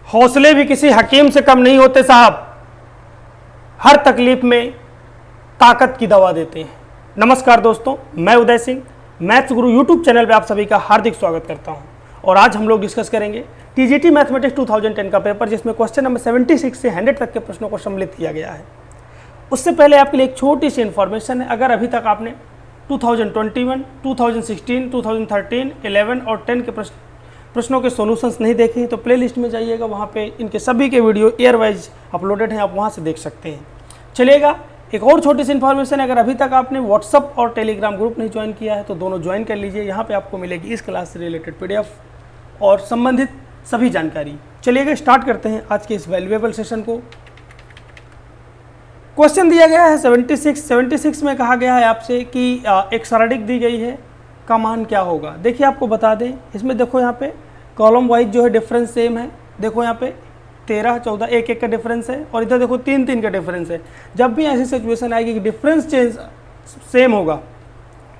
हौसले भी किसी हकीम से कम नहीं होते साहब, हर तकलीफ में ताकत की दवा देते हैं। नमस्कार दोस्तों, मैं उदय सिंह मैथ्स गुरु यूट्यूब चैनल पे आप सभी का हार्दिक स्वागत करता हूं। और आज हम लोग डिस्कस करेंगे टीजीटी मैथमेटिक्स 2010 का पेपर, जिसमें क्वेश्चन नंबर 76 से 100 तक के प्रश्नों को सम्मिलित किया गया है। उससे पहले आपके लिए एक छोटी सी इन्फॉर्मेशन है। अगर अभी तक आपने 2021, 2016, 2013, 11 और 10 के प्रश्नों के सॉल्यूशंस नहीं देखे हैं तो प्लेलिस्ट में जाइएगा, वहाँ पे इनके सभी के वीडियो ईयर वाइज अपलोडेड हैं, आप वहाँ से देख सकते हैं। चलिएगा, एक और छोटी सी इन्फॉर्मेशन है। अगर अभी तक आपने व्हाट्सअप और टेलीग्राम ग्रुप नहीं ज्वाइन किया है तो दोनों ज्वाइन कर लीजिए। यहाँ पे आपको मिलेगी इस क्लास से रिलेटेड PDF और संबंधित सभी जानकारी। चलिएगा, स्टार्ट करते हैं आज के इस वैल्यूएबल सेशन को। क्वेश्चन दिया गया है 76 में कहा गया है आपसे कि एक सरडिक दी गई है का मान क्या होगा। देखिए, आपको बता दें, इसमें देखो यहाँ पे कॉलम वाइज जो है डिफरेंस सेम है। देखो यहाँ पे 13, 14, 1 का डिफरेंस है और इधर देखो 3 का डिफरेंस है। जब भी ऐसी सिचुएशन आएगी कि डिफरेंस चेंज सेम होगा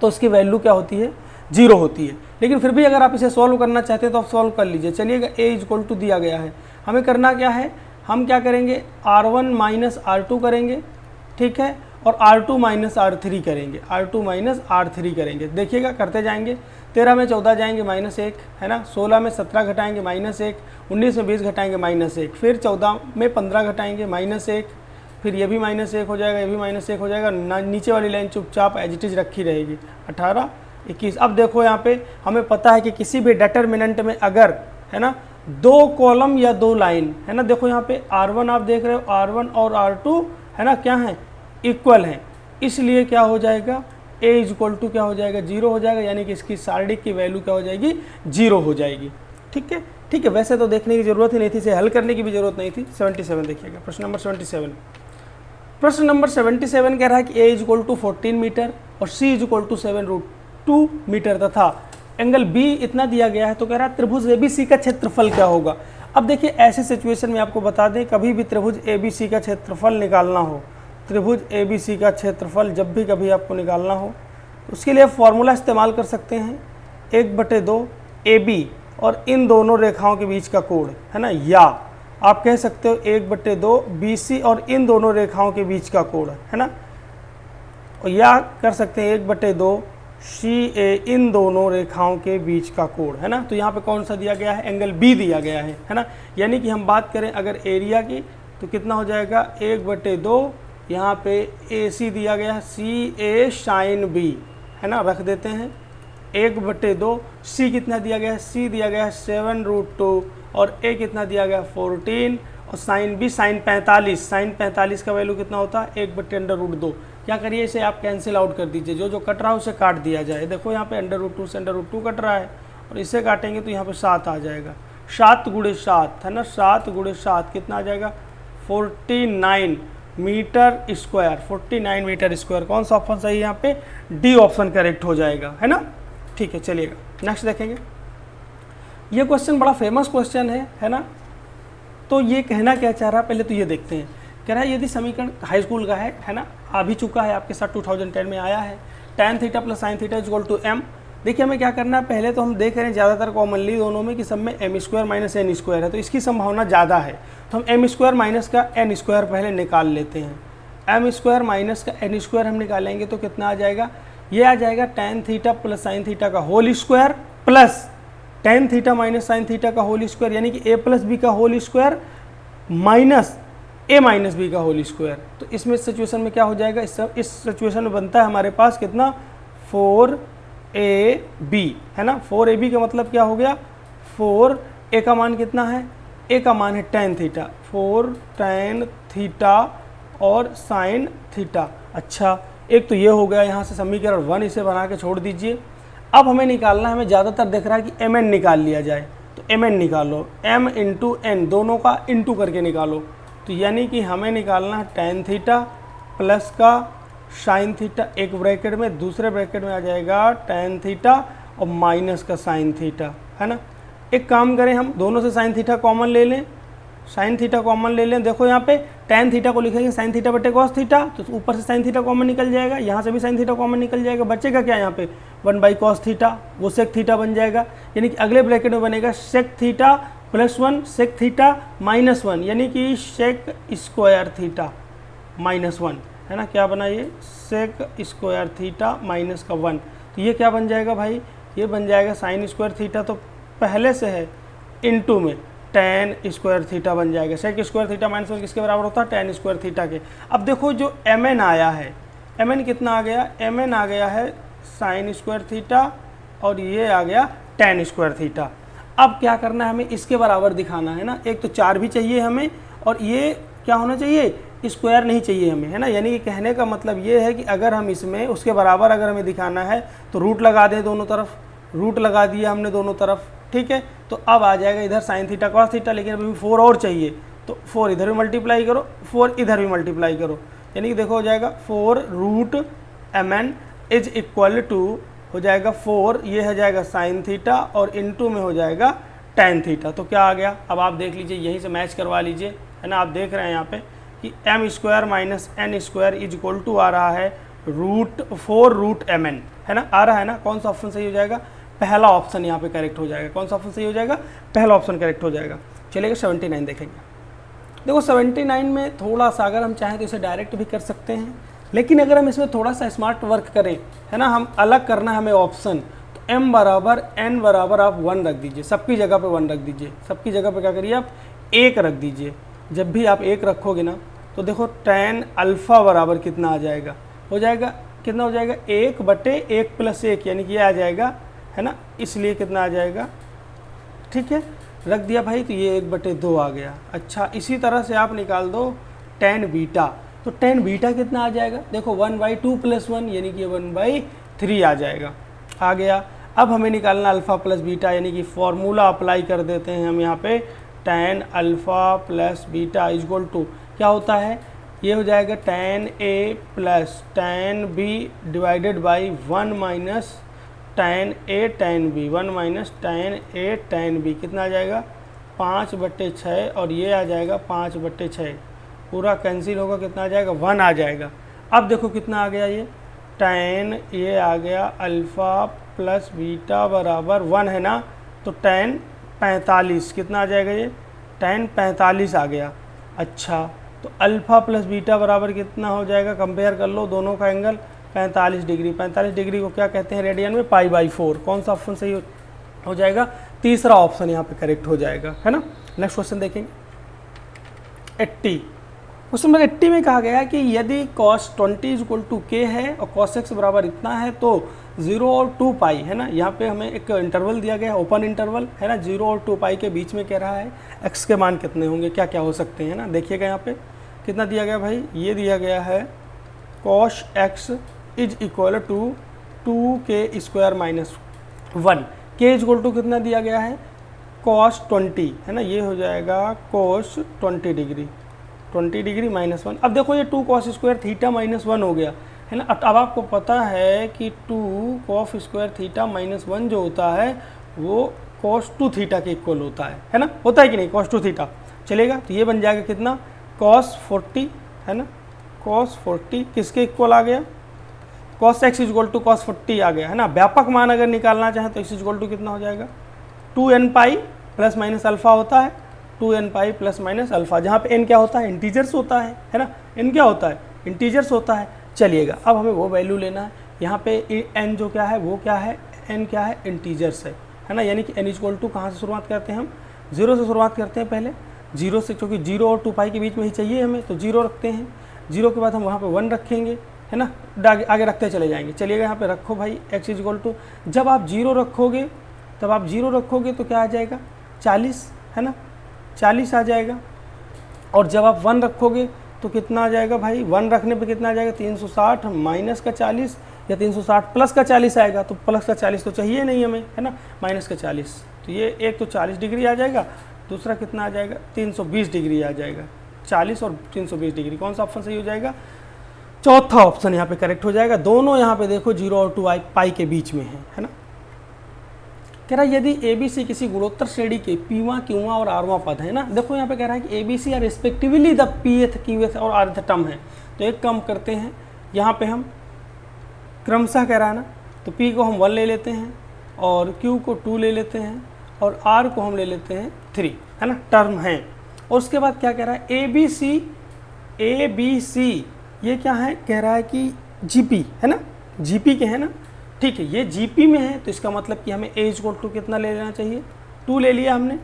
तो उसकी वैल्यू क्या होती है, 0 होती है। लेकिन फिर भी अगर आप इसे सॉल्व करना चाहते हैं तो आप सॉल्व कर लीजिए। चलिएगा, a = दिया गया है, हमें करना क्या है, हम क्या करेंगे, R1 माइनस R2 करेंगे, ठीक है, और R2 माइनस R3 करेंगे, R2 माइनस R3 करेंगे। देखिएगा, करते जाएंगे। 13 में 14 जाएंगे -1 है ना, 16 में 17 घटाएंगे -1, 19 में 20 घटाएंगे -1, फिर 14 में 15 घटाएंगे -1, फिर ये भी -1 हो जाएगा, ये भी -1 हो जाएगा। नीचे वाली लाइन चुपचाप एज इट इज रखी रहेगी, 18, 21। अब देखो यहाँ पे हमें पता है कि किसी भी डिटर्मिनेंट में अगर है ना 2 कॉलम या 2 लाइन है ना, देखो यहाँ पे R1 आप देख रहे हो, R1 और R2 है ना क्या है, इक्वल हैं, इसलिए क्या हो जाएगा, a = क्या हो जाएगा, 0 हो जाएगा। यानी कि इसकी सारणी की वैल्यू क्या हो जाएगी, 0 हो जाएगी। ठीक है, ठीक है। वैसे तो देखने की जरूरत ही नहीं थी, इसे हल करने की भी जरूरत नहीं थी। 77 देखिएगा, प्रश्न नंबर 77। प्रश्न नंबर 77 कह रहा है कि a = 14 मीटर और c = 7√2 मीटर तथा एंगल B इतना दिया गया है। तो कह रहा है त्रिभुज ABC का क्षेत्रफल क्या होगा। अब देखिए, ऐसे सिचुएशन में आपको बता दें, कभी भी त्रिभुज ABC का क्षेत्रफल निकालना हो, त्रिभुज ABC का क्षेत्रफल जब भी कभी आपको निकालना हो, उसके लिए फॉर्मूला इस्तेमाल कर सकते हैं 1/2 AB और इन दोनों रेखाओं के बीच का कोण है ना, या आप कह सकते हो 1/2 BC और इन दोनों रेखाओं के बीच का कोण है ना, और या कर सकते हैं 1/2 CA इन दोनों रेखाओं के बीच का कोण है ना। तो यहाँ पे कौन सा दिया गया है, एंगल B दिया गया है ना। यानी कि हम बात करें अगर एरिया की तो कितना हो जाएगा, 1/2 यहाँ पे AC दिया गया है, CA sin B है ना, रख देते हैं 1/2। C कितना दिया गया है, C दिया गया है 7√2 और A कितना दिया गया है 14 और sin B sin 45, sin 45 का वैल्यू कितना होता है, 1/√2। क्या करिए, इसे आप कैंसिल आउट कर दीजिए, जो कट रहा है उसे काट दिया जाए। देखो यहाँ पे √2 से √2 कट रहा है और इसे काटेंगे तो यहाँ पे 7 आ जाएगा, 7 × 7 है ना, 7 × 7 कितना आ जाएगा, 49 मीटर स्क्वायर, 49 मीटर स्क्वायर। कौन सा ऑप्शन सही है यहाँ पे, D ऑप्शन करेक्ट हो जाएगा, है ना। ठीक है, चलिएगा नेक्स्ट देखेंगे। ये क्वेश्चन बड़ा फेमस क्वेश्चन है ना। तो ये कहना क्या चाह रहा है, पहले तो ये देखते हैं। कह रहा है यदि समीकरण हाई स्कूल का है ना, आ भी चुका है आपके साथ, 2010 में आया है, tan θ + sin θ = m। देखिए, हमें क्या करना है, पहले तो हम देख रहे हैं ज़्यादातर कॉमनली दोनों में कि सब में m² - n² है, तो इसकी संभावना ज़्यादा है। तो हम m² - का n² पहले निकाल लेते हैं। m² - का n² हम निकालेंगे तो कितना आ जाएगा, ये आ जाएगा tan θ + sin θ का whole square plus tan θ - sin θ का होल स्क्वायर, यानी कि a + b का whole square minus a - b का होल स्क्वायर। तो इसमें सिचुएशन में क्या हो जाएगा, इस सिचुएशन में बनता है हमारे पास कितना, 4ab है ना। 4ab का मतलब क्या हो गया, 4a का मान कितना है, a का मान है tan θ, 4 tan θ और sin θ। अच्छा, एक तो ये हो गया, यहाँ से समीकरण 1 इसे बना के छोड़ दीजिए। अब हमें निकालना है, हमें ज़्यादातर दिख रहा है कि mn निकाल लिया जाए, तो mn निकालो, m × n दोनों का इंटू करके निकालो। तो यानी कि हमें निकालना है tan θ प्लस का sin θ, एक ब्रैकेट में, दूसरे ब्रैकेट में आ जाएगा tan θ और माइनस का sin θ है ना। एक काम करें, हम दोनों से sin θ कॉमन ले लें, sin θ कॉमन ले लें। देखो यहाँ पे tan θ को लिखेंगे sin θ बटे cos θ, तो ऊपर से sin θ कॉमन निकल जाएगा, यहाँ से भी sin θ कॉमन निकल जाएगा। बचेगा क्या यहाँ पे, 1/cos θ, वो sec θ बन जाएगा। यानी कि अगले ब्रैकेट में बनेगा sec θ plus 1 sec theta minus 1 यानी कि सेक स्क्वायर थीटा माइनस 1 है ना, क्या बना ये सेक स्क्वायर थीटा माइनस का 1। तो ये क्या बन जाएगा भाई, ये बन जाएगा साइन स्क्वायर थीटा तो पहले से है इनटू में टेन स्क्वायर थीटा बन जाएगा। सेक स्क्वायर थीटा माइनस 1 किसके बराबर होता है, टेन स्क्वायर थीटा के। अब देखो जो एम एन आया है, एम एन कितना आ गया, एम एन आ गया है साइन स्क्वायर थीटा और ये आ गया टेन स्क्वायर थीटा। अब क्या करना है, हमें इसके बराबर दिखाना है ना, एक तो 4 भी चाहिए हमें और ये क्या होना चाहिए, स्क्वायर नहीं चाहिए हमें, है ना। यानी कि कहने का मतलब ये है कि अगर हम इसमें उसके बराबर अगर हमें दिखाना है तो रूट लगा दें दोनों तरफ, रूट लगा दिया हमने दोनों तरफ, ठीक है। तो अब आ जाएगा इधर साइन थीटा कॉस थीटा, लेकिन अभी 4 और चाहिए तो 4 इधर भी मल्टीप्लाई करो, 4 इधर भी मल्टीप्लाई करो, यानी कि देखो हो जाएगा 4 root m n is equal to हो जाएगा 4, ये हो जाएगा साइन थीटा और इनटू में हो जाएगा टेन थीटा। तो क्या आ गया, अब आप देख लीजिए, यहीं से मैच करवा लीजिए, है ना। आप देख रहे हैं यहाँ पे कि M square minus N square is equal to आ रहा है रूट 4 रूट एम एन, है ना, आ रहा है ना। कौन सा ऑप्शन सही हो जाएगा, पहला ऑप्शन यहाँ पे करेक्ट हो जाएगा। कौन सा ऑप्शन सही हो जाएगा, पहला ऑप्शन करेक्ट हो जाएगा। चलिएगा 79 देखेंगे। देखो 79 में थोड़ा सा अगर हम चाहें तो इसे डायरेक्ट भी कर सकते हैं, लेकिन अगर हम इसमें थोड़ा सा स्मार्ट वर्क करें, है ना, हम अलग करना है हमें ऑप्शन, तो m बराबर n बराबर आप 1 रख दीजिए, सबकी जगह पे 1 रख दीजिए, सबकी जगह पे क्या करिए आप 1 रख दीजिए। जब भी आप 1 रखोगे ना तो देखो tan अल्फ़ा बराबर कितना आ जाएगा, हो जाएगा कितना हो जाएगा 1/1 + 1 यानी कि ये आ जाएगा, है ना, इसलिए कितना आ जाएगा, ठीक है, रख दिया भाई, तो ये 1/2 आ गया। अच्छा, इसी तरह से आप निकाल दो tan बीटा, तो tan बीटा कितना आ जाएगा, देखो 1/2 + 1 यानी कि 1/3 आ जाएगा, आ गया। अब हमें निकालना अल्फ़ा प्लस बीटा, यानी कि फॉर्मूला अप्लाई कर देते हैं हम यहाँ पे, tan alpha plus beta equal to क्या होता है, ये हो जाएगा tan A plus tan B divided by 1 minus tan A tan B, 1 minus tan A tan B कितना आ जाएगा 5/6 और ये आ जाएगा 5/6, पूरा कैंसिल होगा, कितना आ जाएगा 1 आ जाएगा। अब देखो कितना आ गया, ये tan ये आ गया अल्फ़ा प्लस बीटा बराबर 1 है ना, तो tan 45 कितना आ जाएगा, ये tan 45 आ गया। अच्छा, तो अल्फ़ा प्लस बीटा बराबर कितना हो जाएगा, कंपेयर कर लो दोनों का एंगल 45 डिग्री। 45 डिग्री को क्या कहते हैं रेडियन में, π/4। कौन सा ऑप्शन सही हो जाएगा, तीसरा ऑप्शन यहाँ पे करेक्ट हो जाएगा, है ना। नेक्स्ट क्वेश्चन देखेंगे 80। क्वेश्चन नंबर 80 में कहा गया है कि यदि cos 20 = k है और cos x बराबर इतना है तो 0 और 2π, है ना, यहाँ पे हमें एक इंटरवल दिया गया है, ओपन इंटरवल, है ना, 0 और 2π के बीच में कह रहा है x के मान कितने होंगे, क्या क्या हो सकते हैं, ना। देखिएगा यहाँ पे कितना दिया गया भाई, ये दिया गया है cos x is equal to 2k² - 1, k equal to कितना दिया गया है cos 20, है ना, ये हो जाएगा cos 20 डिग्री -1। अब देखो ये 2 cos स्क्वायर थीटा -1 हो गया, है ना। अब आपको पता है कि 2 cos स्क्वायर थीटा -1 जो होता है वो cos 2 थीटा के इक्वल होता है ना, होता है कि नहीं, cos 2 थीटा चलेगा। तो ये बन जाएगा कितना cos 40, है ना, cos 40 किसके इक्वल आ गया, cos x equal to cos 40 आ गया, है ना। व्यापक मान अगर निकालना चाहें तो x इक्वल टू कितना हो जाएगा 2nπ ± अल्फ़ा होता है, 2nπ ± अल्फ़ा, जहाँ पे n क्या होता है, इंटीजर्स होता है ना, n क्या होता है, इंटीजर्स होता है। चलिएगा, अब हमें वो वैल्यू लेना है, यहाँ पे n जो क्या है वो क्या है, n क्या है, इंटीजर्स है ना, यानी कि n इक्वल टू कहाँ से शुरुआत करते हैं हम, 0 से शुरुआत करते हैं पहले, 0 से, क्योंकि 0 और 2π के बीच में ही चाहिए हमें, तो 0 रखते हैं, 0 के बाद हम वहाँ पे 1 रखेंगे, है ना, आगे रखते चले जाएंगे। चलिएगा यहाँ पे रखो भाई x इक्वल टू, जब आप 0 रखोगे तो क्या आ जाएगा 40, है ना, 40 आ जाएगा। और जब आप 1 रखोगे तो कितना आ जाएगा भाई, 1 रखने पे कितना आ जाएगा 360 माइनस का 40 या 360 प्लस का 40 आएगा, तो प्लस का 40 तो चाहिए नहीं हमें, है ना, माइनस का 40, तो ये एक तो 40 डिग्री आ जाएगा, दूसरा कितना आ जाएगा 320 डिग्री आ जाएगा, 40 और 320 डिग्री। कौन सा ऑप्शन सही हो जाएगा, चौथा ऑप्शन यहाँ पे करेक्ट हो जाएगा। दोनों यहाँ पे देखो 0 और 2π के बीच में है ना। कह रहा है यदि ABC किसी गुणोत्तर श्रेणी के Pवां Qवां और Rवां पद है ना, देखो यहाँ पे कह रहा है कि ABC are respectively the Pth Qth और Rth टर्म है, तो एक काम करते हैं, यहाँ पे हम क्रमशः कह रहा है ना, तो P को हम 1 ले लेते हैं और Q को 2 ले लेते हैं और r को हम ले लेते हैं 3, है ना, टर्म है। और उसके बाद क्या कह रहा है, ए बी सी ये क्या है, कह रहा है कि जीपी है ना, जीपी के है ना, ठीक है, ये जीपी में है तो इसका मतलब कि हमें a इक्वल टू कितना ले लेना चाहिए, 2 ले लिया हमने,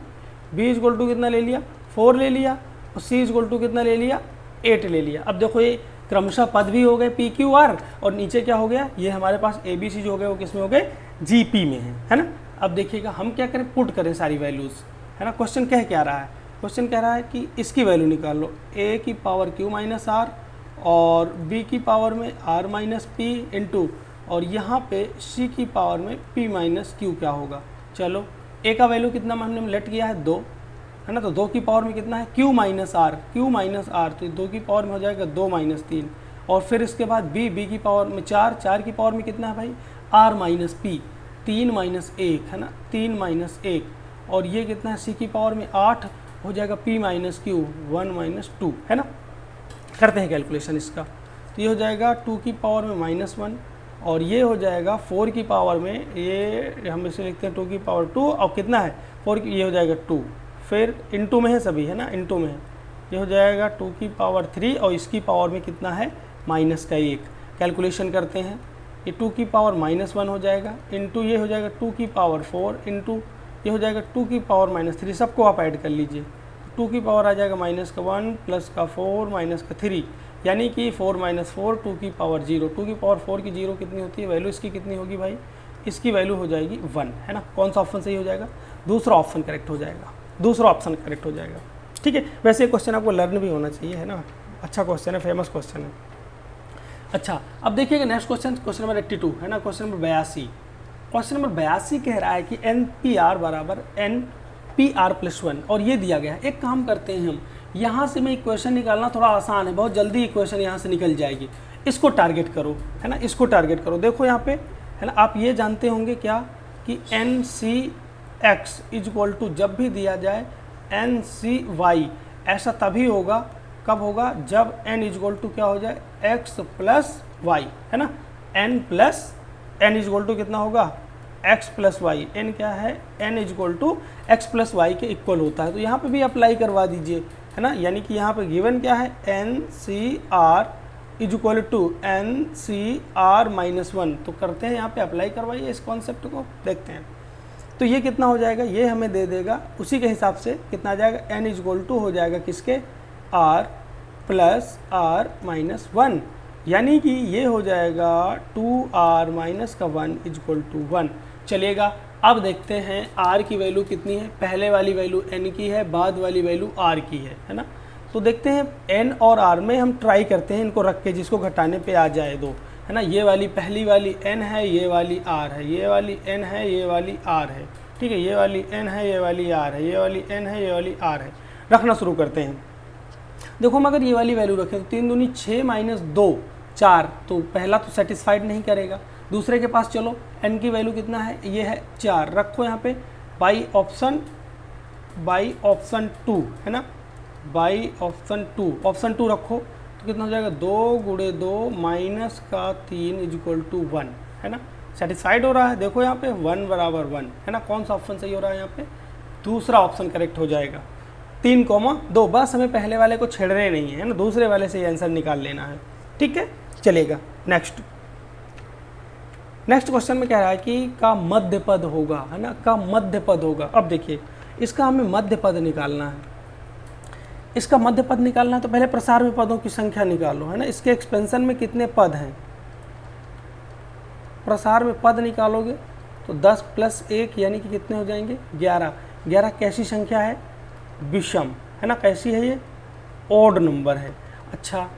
b इक्वल टू कितना ले लिया, 4 ले लिया, और c इक्वल टू कितना ले लिया, 8 ले लिया। अब देखो ये क्रमशः पद भी हो गए पी क्यू आर, और नीचे क्या हो गया, ये हमारे पास ए बी सी जो हो गए वो किस में हो गए, जीपी में है ना। अब देखिएगा हम क्या करें, पुट करें सारी वैल्यूज़, है ना। क्वेश्चन कह क्या रहा है, क्वेश्चन कह रहा है कि इसकी वैल्यू निकाल लो, a की पावर q माइनस आर और b की पावर में r माइनस पी इंटू, और यहाँ पे c की पावर में p माइनस क्यू क्या होगा। चलो a का वैल्यू कितना हमने लेट किया है 2, है ना, तो 2 की पावर में कितना है q माइनस आर, तो 2 की पावर में हो जाएगा 2 माइनस 3, और फिर इसके बाद b की पावर में 4, 4 की पावर में कितना है भाई r माइनस पी, 3 माइनस 1, है ना, 3 माइनस 1, और ये कितना है c की पावर में 8 हो जाएगा p माइनस क्यू 1 माइनस 2, है ना। करते हैं कैलकुलेशन इसका, तो ये हो जाएगा 2 की पावर में -1, और ये हो जाएगा 4 की पावर में, ये हम इसे लिखते हैं 2 की पावर 2, और कितना है 4 की, ये हो जाएगा 2, फिर इनटू में है सभी, है ना, इनटू में है, ये हो जाएगा 2 की पावर 3, और इसकी पावर में कितना है माइनस का 1। कैलकुलेशन करते हैं, ये 2 की पावर -1 हो जाएगा, इनटू ये हो जाएगा 2 की पावर 4, इनटू ये हो जाएगा 2 की पावर -3, सबको आप ऐड कर लीजिए, 2 की पावर आ जाएगा -1 प्लस का 4 माइनस का 3, यानी कि 4 माइनस 4 2 की पावर 0, 2 की पावर 4 की 0 कितनी होती है, वैल्यू इसकी कितनी होगी भाई, इसकी वैल्यू हो जाएगी 1, है ना। कौन सा ऑप्शन सही हो जाएगा, दूसरा ऑप्शन करेक्ट हो जाएगा, दूसरा ऑप्शन करेक्ट हो जाएगा, ठीक है। वैसे ये क्वेश्चन आपको लर्न भी होना चाहिए, है ना, अच्छा क्वेश्चन है, फेमस क्वेश्चन है। अच्छा अब देखिएगा नेक्स्ट क्वेश्चन, क्वेश्चन नंबर 82 है ना, क्वेश्चन नंबर 82, क्वेश्चन नंबर 82 कह रहा है कि एन पी आर बराबर एन पी आर प्लस 1, और ये दिया गया है। एक काम करते हैं हम, यहाँ से मैं इक्वेशन निकालना थोड़ा आसान है, बहुत जल्दी इक्वेशन यहाँ से निकल जाएगी, इसको टारगेट करो, है ना, इसको टारगेट करो। देखो यहाँ पे, है ना, आप ये जानते होंगे क्या कि n c x is equal to, जब भी दिया जाए एन सी वाई, ऐसा तभी होगा, कब होगा, जब n इज इक्वल टू क्या हो जाए x प्लस वाई, है ना, n इज इक्वल टू कितना होगा x प्लस वाई, n क्या है, n is equal to x plus y के इक्वल होता है। तो यहाँ पे भी अप्लाई करवा दीजिए, है ना, यानी कि यहाँ पे गिवन क्या है, n c r is equal to n c r minus 1, तो करते हैं यहाँ पे अप्लाई करवाइए इस कॉन्सेप्ट को, देखते हैं। तो ये कितना हो जाएगा, ये हमें दे देगा, उसी के हिसाब से कितना आ जाएगा, n इज इक्वल टू हो जाएगा किसके, r प्लस r माइनस 1, यानी कि ये हो जाएगा 2r माइनस का 1 इज इक्वल टू 1। चलिएगा अब देखते हैं r की वैल्यू कितनी है, पहले वाली वैल्यू n की है, बाद वाली वैल्यू r की है ना। तो देखते हैं n और r में हम ट्राई करते हैं इनको रख के, जिसको घटाने पे आ जाए 2, है ना। ये वाली पहली वाली n है, ये वाली r है, ये वाली n है, ये वाली r है, ठीक है, ये वाली n है, ये वाली r है, ये वाली n है, ये वाली r है। रखना शुरू करते हैं। देखो हम अगर ये वाली वैल्यू रखें तो 3 दूनी 6 माइनस 2 4, तो पहला तो सेटिस्फाइड नहीं करेगा। दूसरे के पास चलो n की वैल्यू कितना है, ये है 4, रखो यहाँ पे बाई ऑप्शन 2, है ना, बाई ऑप्शन 2 रखो, तो कितना हो जाएगा 2 गुणे 2 माइनस का 3 इज इक्वल टू 1, है ना। सेटिस्फाइड हो रहा है, देखो यहाँ पे 1 बराबर 1, है ना। कौन सा ऑप्शन सही हो रहा है यहाँ पे, दूसरा ऑप्शन करेक्ट हो जाएगा। 3,2, बस हमें पहले वाले को छेड़ने नहीं है ना, दूसरे वाले से आंसर निकाल लेना है, ठीक है। चलेगा नेक्स्ट क्वेश्चन में कह रहा है कि का मध्य पद होगा, है ना, का मध्य पद होगा। अब देखिए इसका हमें मध्य पद निकालना है, इसका मध्य पद निकालना है तो पहले प्रसार में पदों की संख्या निकालो, है ना। इसके एक्सपेंशन में कितने पद हैं, प्रसार में पद निकालोगे तो 10 प्लस 1 यानी कि कितने हो जाएंगे 11। 11 कैसी संख्या है, विषम, है ना, कैसी है ये, ओड नंबर है। अच्छा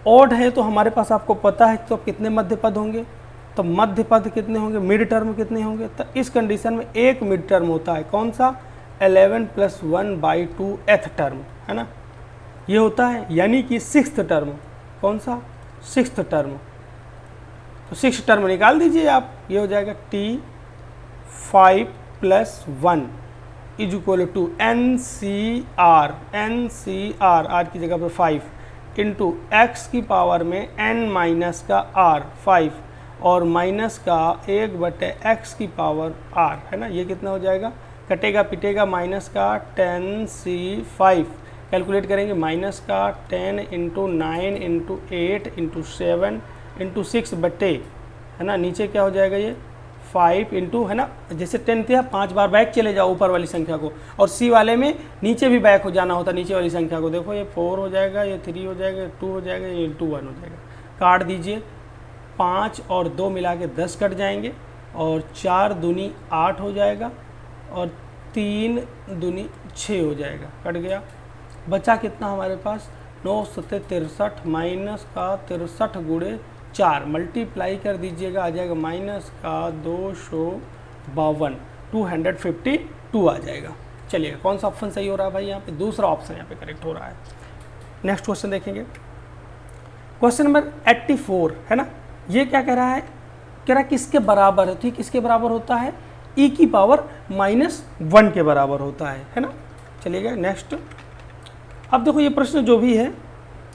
ओड है तो हमारे पास आपको पता है तो कितने मध्य पद होंगे, तो मध्य पद कितने होंगे, मिड टर्म कितने होंगे, तो इस कंडीशन में एक मिड टर्म होता है, कौन सा, 11 प्लस 1/2 एथ टर्म, है ना, ये होता है, यानी कि 6th टर्म, कौन सा, 6th टर्म। तो 6th टर्म निकाल दीजिए आप, ये हो जाएगा T5 plus 1 is equal to NCR R की जगह पर 5 इंटू एक्स की पावर में n माइनस का r 5 और माइनस का 1/x की पावर r, है ना। ये कितना हो जाएगा कटेगा पिटेगा माइनस का 10c5, कैलकुलेट करेंगे माइनस का 10 इंटू 9 इंटू 8 इंटू 7 इंटू 6 बटे, है ना, नीचे क्या हो जाएगा ये 5 इंटू, है ना, जैसे 10 था 5 बार बैक चले जाओ ऊपर वाली संख्या को, और सी वाले में नीचे भी बैक हो जाना होता नीचे वाली संख्या को। देखो ये 4 हो जाएगा, ये 3 हो जाएगा, 2 हो जाएगा, ये 2 1 हो जाएगा। काट दीजिए, 5 और 2 मिला के 10 कट जाएंगे, और 4 दूनी 8 हो जाएगा, और 3 दूनी 6 हो जाएगा, कट गया। बचा कितना हमारे पास 9 सत्ते 63 माइनस का 63 गुणे 4 मल्टीप्लाई कर दीजिएगा, आ जाएगा माइनस का 252 252 आ जाएगा। चलिए कौन सा ऑप्शन सही हो रहा है भाई, यहाँ पे दूसरा ऑप्शन यहाँ पे करेक्ट हो रहा है। नेक्स्ट क्वेश्चन देखेंगे, क्वेश्चन नंबर 84 है ना, ये क्या कह रहा है, कह रहा है किसके बराबर है, ठीक किसके बराबर होता है, e की पावर -1 के बराबर होता है ना। चलिएगा नेक्स्ट। अब देखो ये प्रश्न जो भी है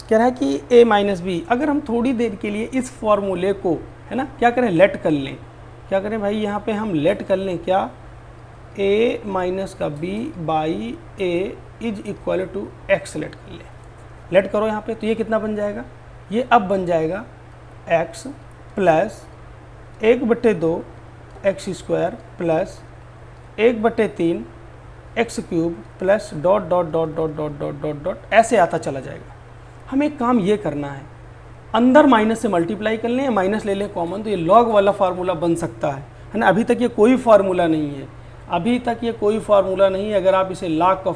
कह रहा है कि a माइनस बी, अगर हम थोड़ी देर के लिए इस फॉर्मूले को, है ना, क्या करें, लेट कर लें। क्या करें भाई, यहाँ पे हम लेट कर लें, क्या, a माइनस का b by a is equal to x let कर लें। लेट करो यहाँ पे, तो ये कितना बन जाएगा, ये अब बन जाएगा x plus 1/2 x square plus 1/3 x cube plus dot dot dot dot dot dot dot dot ऐसे आता चला जाएगा। हमें एक काम ये करना है, अंदर माइनस से मल्टीप्लाई कर लें या माइनस ले लें कॉमन, तो ये लॉग वाला फार्मूला बन सकता है ना। अभी तक ये कोई फार्मूला नहीं है, अभी तक ये कोई फार्मूला नहीं है। अगर आप इसे लॉग का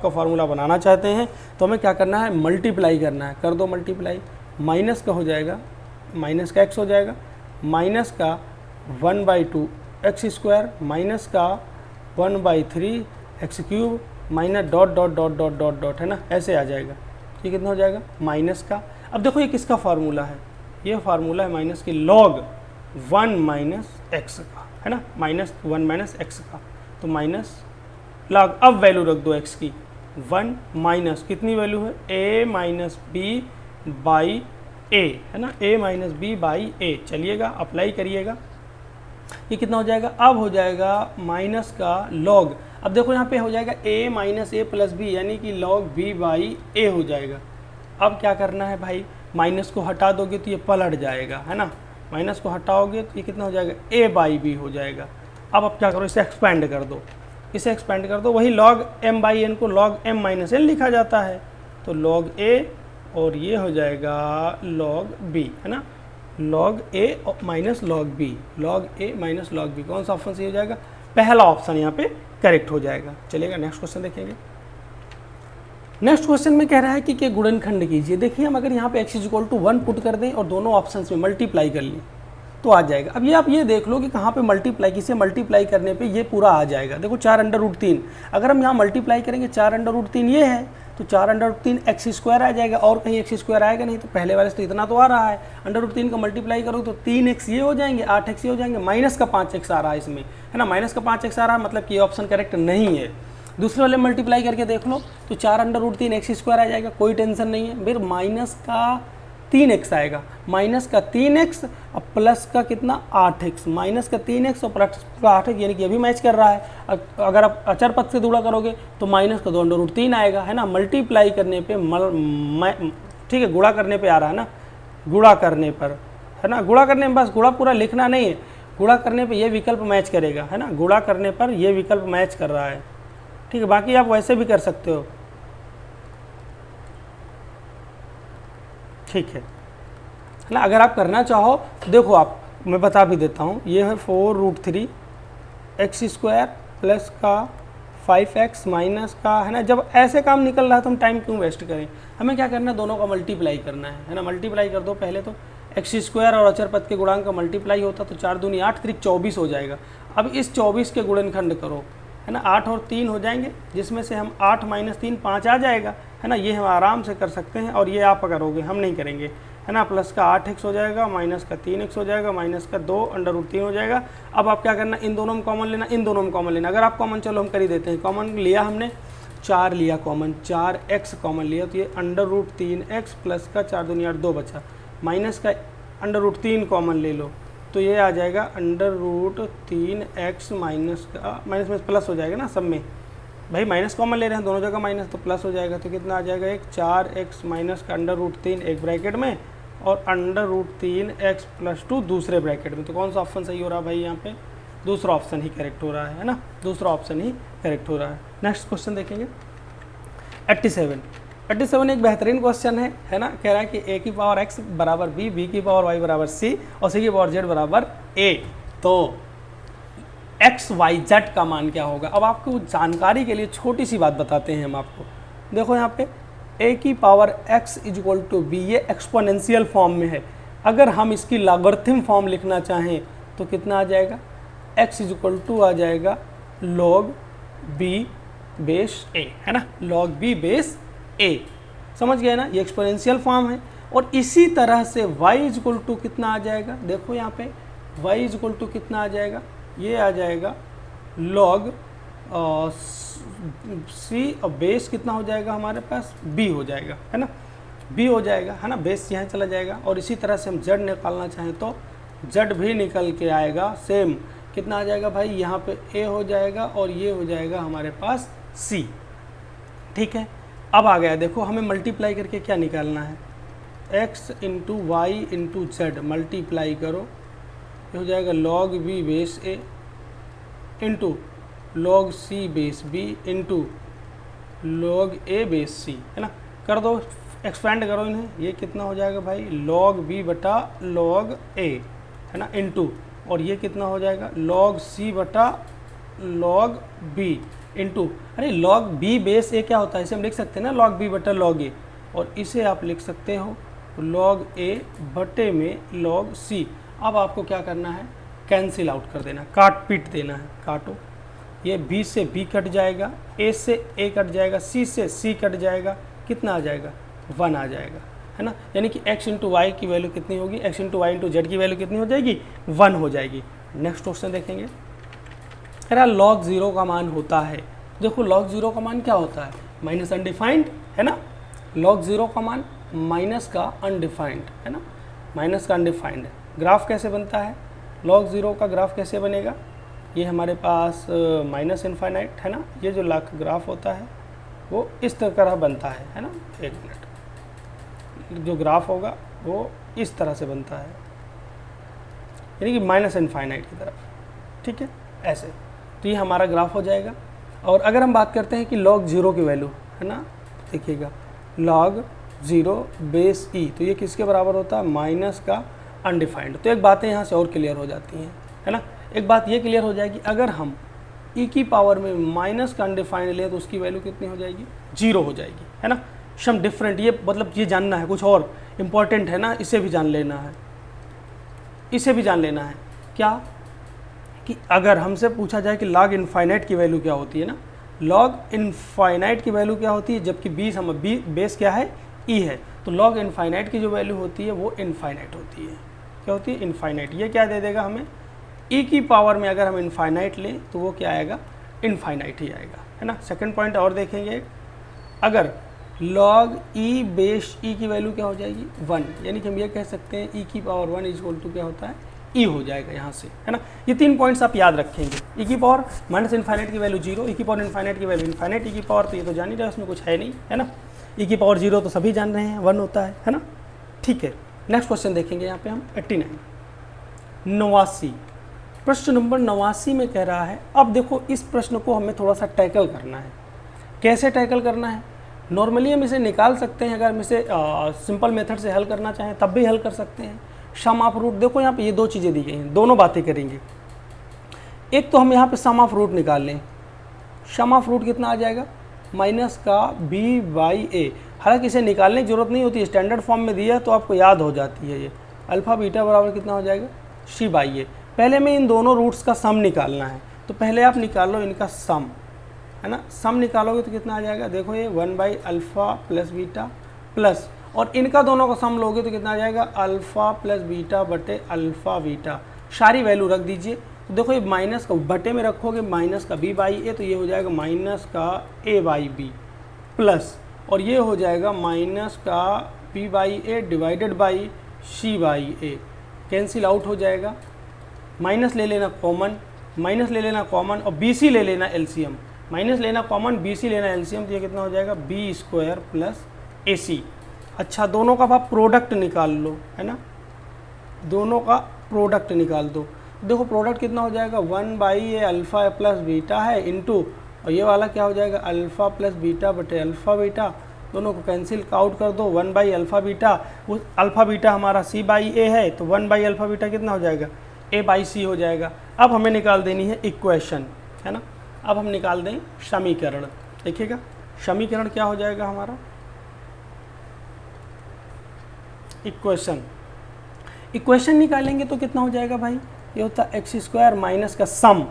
फार्मूला बनाना चाहते हैं तो हमें क्या करना है, मल्टीप्लाई करना है। कर दो मल्टीप्लाई, माइनस का हो जाएगा, माइनस का x हो जाएगा, माइनस का 1/2 x स्क्वायर माइनस का 1/3 x cube minus dot dot dot dot dot dot, है ना, ऐसे आ जाएगा। ये कितना हो जाएगा, माइनस का। अब देखो ये किसका फार्मूला है, ये फार्मूला है माइनस की लॉग 1 माइनस एक्स का, है ना, -1 माइनस एक्स का। तो माइनस लॉग, अब वैल्यू रख दो x की 1 माइनस कितनी वैल्यू है, a minus b by a, है ना, a minus b by a। चलिएगा अप्लाई करिएगा, ये कितना हो जाएगा, अब हो जाएगा माइनस का लॉग, अब देखो यहाँ पे हो जाएगा a minus a plus b, यानी कि लॉग b बाई a हो जाएगा। अब क्या करना है भाई, माइनस को हटा दोगे तो ये पलट जाएगा, है ना, माइनस को हटाओगे तो ये कितना हो जाएगा, a बाई बी हो जाएगा। अब क्या करो, इसे एक्सपेंड कर दो, इसे एक्सपेंड कर दो, वही लॉग m बाई एन को लॉग m माइनस एन लिखा जाता है, तो लॉग a और ये हो जाएगा लॉग b, है ना, log a minus log b, log a minus log b। कौन सा ऑप्शन सही हो जाएगा, पहला ऑप्शन यहाँ पे करेक्ट हो जाएगा। चलिएगा नेक्स्ट क्वेश्चन देखेंगे। नेक्स्ट क्वेश्चन में कह रहा है कि गुणनखंड कीजिए। देखिए हम अगर यहाँ पे x इक्वल टू 1 पुट कर दें और दोनों ऑप्शन में मल्टीप्लाई कर लें तो आ जाएगा। अब ये आप ये देख लो कि कहाँ पे मल्टीप्लाई, किसे मल्टीप्लाई करने पे ये पूरा आ जाएगा। देखो 4√3, अगर हम यहाँ मल्टीप्लाई करेंगे 4√3 ये है तो 4√3 x स्क्वायर आ जाएगा, और कहीं x स्क्वायर आएगा नहीं, तो पहले वाले से तो इतना तो आ रहा है, √3 का मल्टीप्लाई करो तो 3x ये हो जाएंगे, 8x ये हो जाएंगे, माइनस का 5x आ रहा है इसमें, है ना, माइनस का 5x आ रहा है, मतलब कि ये ऑप्शन करेक्ट नहीं है। दूसरे वाले मल्टीप्लाई करके देख लो तो 4√3 x स्क्वायर आ जाएगा, कोई टेंशन नहीं है। फिर माइनस का 3x आएगा, माइनस का 3x और प्लस का कितना 8x, माइनस का 3x और प्लस का 8x, यानी कि अभी मैच कर रहा है। अगर आप अचर पद से गुणा करोगे तो माइनस का 2√3 आएगा, है ना, मल्टीप्लाई करने पे ठीक है, गुणा करने पे आ रहा है ना, गुणा करने पर, है ना, गुणा करने में बस गुणा पूरा लिखना नहीं है, गुणा करने पे ये विकल्प मैच करेगा, है ना, गुणा करने पर ये विकल्प मैच कर रहा है, ठीक है। बाकी आप वैसे भी कर सकते हो, ठीक है ना, अगर आप करना चाहो तो देखो आप, मैं बता भी देता हूँ, ये है 4√3 x स्क्वायर प्लस का 5x माइनस का, है ना। जब ऐसे काम निकल रहा है तो हम टाइम क्यों वेस्ट करें, हमें क्या करना है, दोनों का मल्टीप्लाई करना है ना, मल्टीप्लाई कर दो पहले तो, x स्क्वायर और अचर पद के गुणांक का मल्टीप्लाई होता तो 4 दूनी 8 3 24 हो जाएगा। अब इस 24 के गुणनखंड करो, है ना, 8 और 3 हो जाएंगे, जिसमें से हम 8 माइनस 3 5 आ जाएगा, है ना, ये हम आराम से कर सकते हैं, और ये आप करोगे, हम नहीं करेंगे, है ना, प्लस का 8x हो जाएगा, माइनस का 3x हो जाएगा, माइनस का 2√3 हो जाएगा। अब आप क्या करना, इन दोनों में कॉमन लेना, इन दोनों में कॉमन लेना। अगर आप कॉमन, चलो हम कर ही देते हैं, कॉमन लिया हमने 4 लिया कॉमन, 4x कॉमन लिया तो ये √3x प्लस का 4 दूनी 8 2 बचा, माइनस का √3 कॉमन ले लो, तो ये आ जाएगा √3x माइनस का माइनस में प्लस हो जाएगा ना सब में, भाई माइनस कॉमन ले रहे हैं दोनों जगह माइनस, तो प्लस हो जाएगा। तो कितना आ जाएगा, एक 4x माइनस का √3 एक ब्रैकेट में और √3x + 2 दूसरे ब्रैकेट में। तो कौन सा ऑप्शन सही हो रहा है भाई, यहाँ पे दूसरा ऑप्शन ही करेक्ट हो रहा है ना, दूसरा ऑप्शन ही करेक्ट हो रहा है। नेक्स्ट क्वेश्चन देखेंगे 87 एक बेहतरीन क्वेश्चन है ना। कह रहा है कि a की पावर x बराबर b, b की पावर y बराबर c और c की पावर z बराबर a, तो x y z का मान क्या होगा। अब आपको जानकारी के लिए छोटी सी बात बताते हैं हम आपको। देखो यहाँ पे a की पावर x = b, ये एक्सपोनेंशियल फॉर्म में है। अगर हम इसकी लॉगरिथम फॉर्म लिखना चाहें तो कितना आ जाएगा, x = आ जाएगा log b बेस a, है ना, log b बेस a, समझ गए ना, ये एक्सपोनेंशियल फॉर्म है। और इसी तरह से y = कितना आ जाएगा, देखो यहाँ पे y = कितना आ जाएगा, ये आ जाएगा log c और बेस कितना हो जाएगा हमारे पास b हो जाएगा, है ना, b हो जाएगा, है ना, बेस यहाँ चला जाएगा। और इसी तरह से हम z निकालना चाहें तो z भी निकल के आएगा, सेम कितना आ जाएगा भाई, यहाँ पे a हो जाएगा और ये हो जाएगा हमारे पास c। ठीक है, अब आ गया, देखो हमें मल्टीप्लाई करके क्या निकालना है, x × y × z मल्टीप्लाई करो, ये हो जाएगा log b base a into log c base b into log a base c, है ना। कर दो, एक्सपेंड करो इन्हें, ये कितना हो जाएगा भाई, log b बटा log a, है ना, इंटू और ये कितना हो जाएगा log c बटा log b इंटू, अरे log b बेस a क्या होता है, इसे हम लिख सकते हैं ना log b बटा log a, और इसे आप लिख सकते हो log a बटे में log c। अब आपको क्या करना है, कैंसिल आउट कर देना, काट पीट देना है, काटो, ये b से b कट जाएगा, a से a कट जाएगा, c से c कट जाएगा, कितना आ जाएगा 1 आ जाएगा, है ना। यानी कि x × y की वैल्यू कितनी होगी, x × y × z की वैल्यू कितनी हो जाएगी, 1 हो जाएगी। नेक्स्ट क्वेश्चन देखेंगे, कह रहा log 0 का मान होता है। देखो log 0 का मान क्या होता है, माइनस अनडिफाइंड, है ना, log 0 का मान माइनस का अनडिफाइंड, है ना, माइनस का अनडिफाइंड। ग्राफ कैसे बनता है, log 0 का ग्राफ कैसे बनेगा, ये हमारे पास माइनस इनफाइनाइट, है ना, ये जो लाख ग्राफ होता है वो इस तरह बनता है ना, एक मिनट, जो ग्राफ होगा वो इस तरह से बनता है, यानी कि माइनस इनफाइनाइट की तरफ, ठीक है, ऐसे। तो ये हमारा ग्राफ हो जाएगा। और अगर हम बात करते हैं कि log 0 की वैल्यू, है ना, देखिएगा log 0 बेस e, तो ये किसके बराबर होता है, माइनस का अनडिफाइंड। तो एक बातें यहाँ से और क्लियर हो जाती हैं, है ना। एक बात ये क्लियर हो जाएगी, अगर हम e की पावर में माइनस का अनडिफाइंड लें तो उसकी वैल्यू कितनी हो जाएगी, 0 हो जाएगी, है ना। सम डिफरेंट, ये मतलब ये जानना है, कुछ और इम्पॉर्टेंट है ना, इसे भी जान लेना है, इसे भी जान लेना है क्या, कि अगर हमसे पूछा जाए कि log इनफाइनाइट की वैल्यू क्या होती है ना, log इनफाइनाइट की वैल्यू क्या होती है, जबकि b बेस क्या है, e है, तो log इनफाइनाइट की जो वैल्यू होती है वो इनफाइनाइट होती है, क्या होती है, इनफाइनाइट। ये क्या दे देगा हमें, e की पावर में अगर हम इनफाइनाइट लें तो वो क्या आएगा, इनफाइनाइट ही आएगा, है ना। सेकंड पॉइंट और देखेंगे, अगर log e बेस e की वैल्यू क्या हो जाएगी, 1, यानी कि हम ये कह सकते हैं e की पावर 1 = क्या होता है, e हो जाएगा यहाँ से, है ना। ये 3 पॉइंट्स आप याद रखेंगे, e की पावर माइनस इनफाइनाइट की वैल्यू 0, e की पावर इनफाइनाइट की वैल्यू इनफाइनाइट, e की पावर तो ये तो जान ही रहे, उसमें कुछ है नहीं, है ना। e की पावर 0 तो सभी जान रहे हैं, 1 होता है ना, ठीक है। नेक्स्ट क्वेश्चन देखेंगे यहाँ पे हम 89 प्रश्न नंबर 89 में कह रहा है, अब देखो इस प्रश्न को हमें थोड़ा सा टैकल करना है। कैसे टैकल करना है, नॉर्मली हम इसे निकाल सकते हैं, अगर हम इसे सिंपल मेथड से हल करना चाहें तब भी हल कर सकते हैं। सम ऑफ रूट, देखो यहाँ पे ये 2 चीज़ें दी गई हैं, दोनों बातें करेंगे। एक तो हम यहाँ पे सम ऑफ रूट निकाल लें, सम ऑफ रूट कितना आ जाएगा, माइनस का b/a। हालांकि इसे निकालने की जरूरत नहीं होती, स्टैंडर्ड फॉर्म में दिया तो आपको याद हो जाती है। ये अल्फ़ा बीटा बराबर कितना हो जाएगा, c/a। पहले में इन दोनों रूट्स का सम निकालना है, तो पहले आप निकालो इनका सम, है ना। सम निकालोगे तो कितना आ जाएगा, देखो ये 1/α + बीटा प्लस, और इनका दोनों का सम लोगे तो कितना आ जाएगा, अल्फ़ा + बीटा बटे अल्फ़ा बीटा। सारी वैल्यू रख दीजिए, तो देखो ये माइनस का बटे में रखोगे माइनस का b/a, तो ये हो जाएगा माइनस का a/b प्लस, और ये हो जाएगा माइनस का b/a divided by c/a, cancel out हो जाएगा, माइनस ले लेना कॉमन, माइनस ले लेना कॉमन और बी सी ले लेना एलसीएम, माइनस लेना कॉमन, बी सी लेना एलसीएम, तो ये कितना हो जाएगा बी स्क्वायर प्लस ए सी। अच्छा दोनों का आप प्रोडक्ट निकाल लो, है ना, दोनों का प्रोडक्ट निकाल दो। देखो प्रोडक्ट कितना हो जाएगा 1 बाई ये अल्फ़ा प्लस बीटा है इंटू, और ये वाला क्या हो जाएगा अल्फ़ा प्लस बीटा बटे अल्फ़ा बीटा, दोनों को कैंसिल आउट कर दो। 1 बाई अल्फ़ा बीटा, उस अल्फ़ा बीटा हमारा सी बाई ए है, तो 1 बाई अल्फ़ा बीटा कितना हो जाएगा ए बाई सी हो जाएगा। अब हमें निकाल देनी है इक्वेशन, है ना, अब हम निकाल दें समीकरण। देखिएगा समीकरण क्या हो जाएगा हमारा, इक्वेशन निकालेंगे तो कितना हो जाएगा भाई, ये होता है एक्स स्क्वायर माइनस का सम,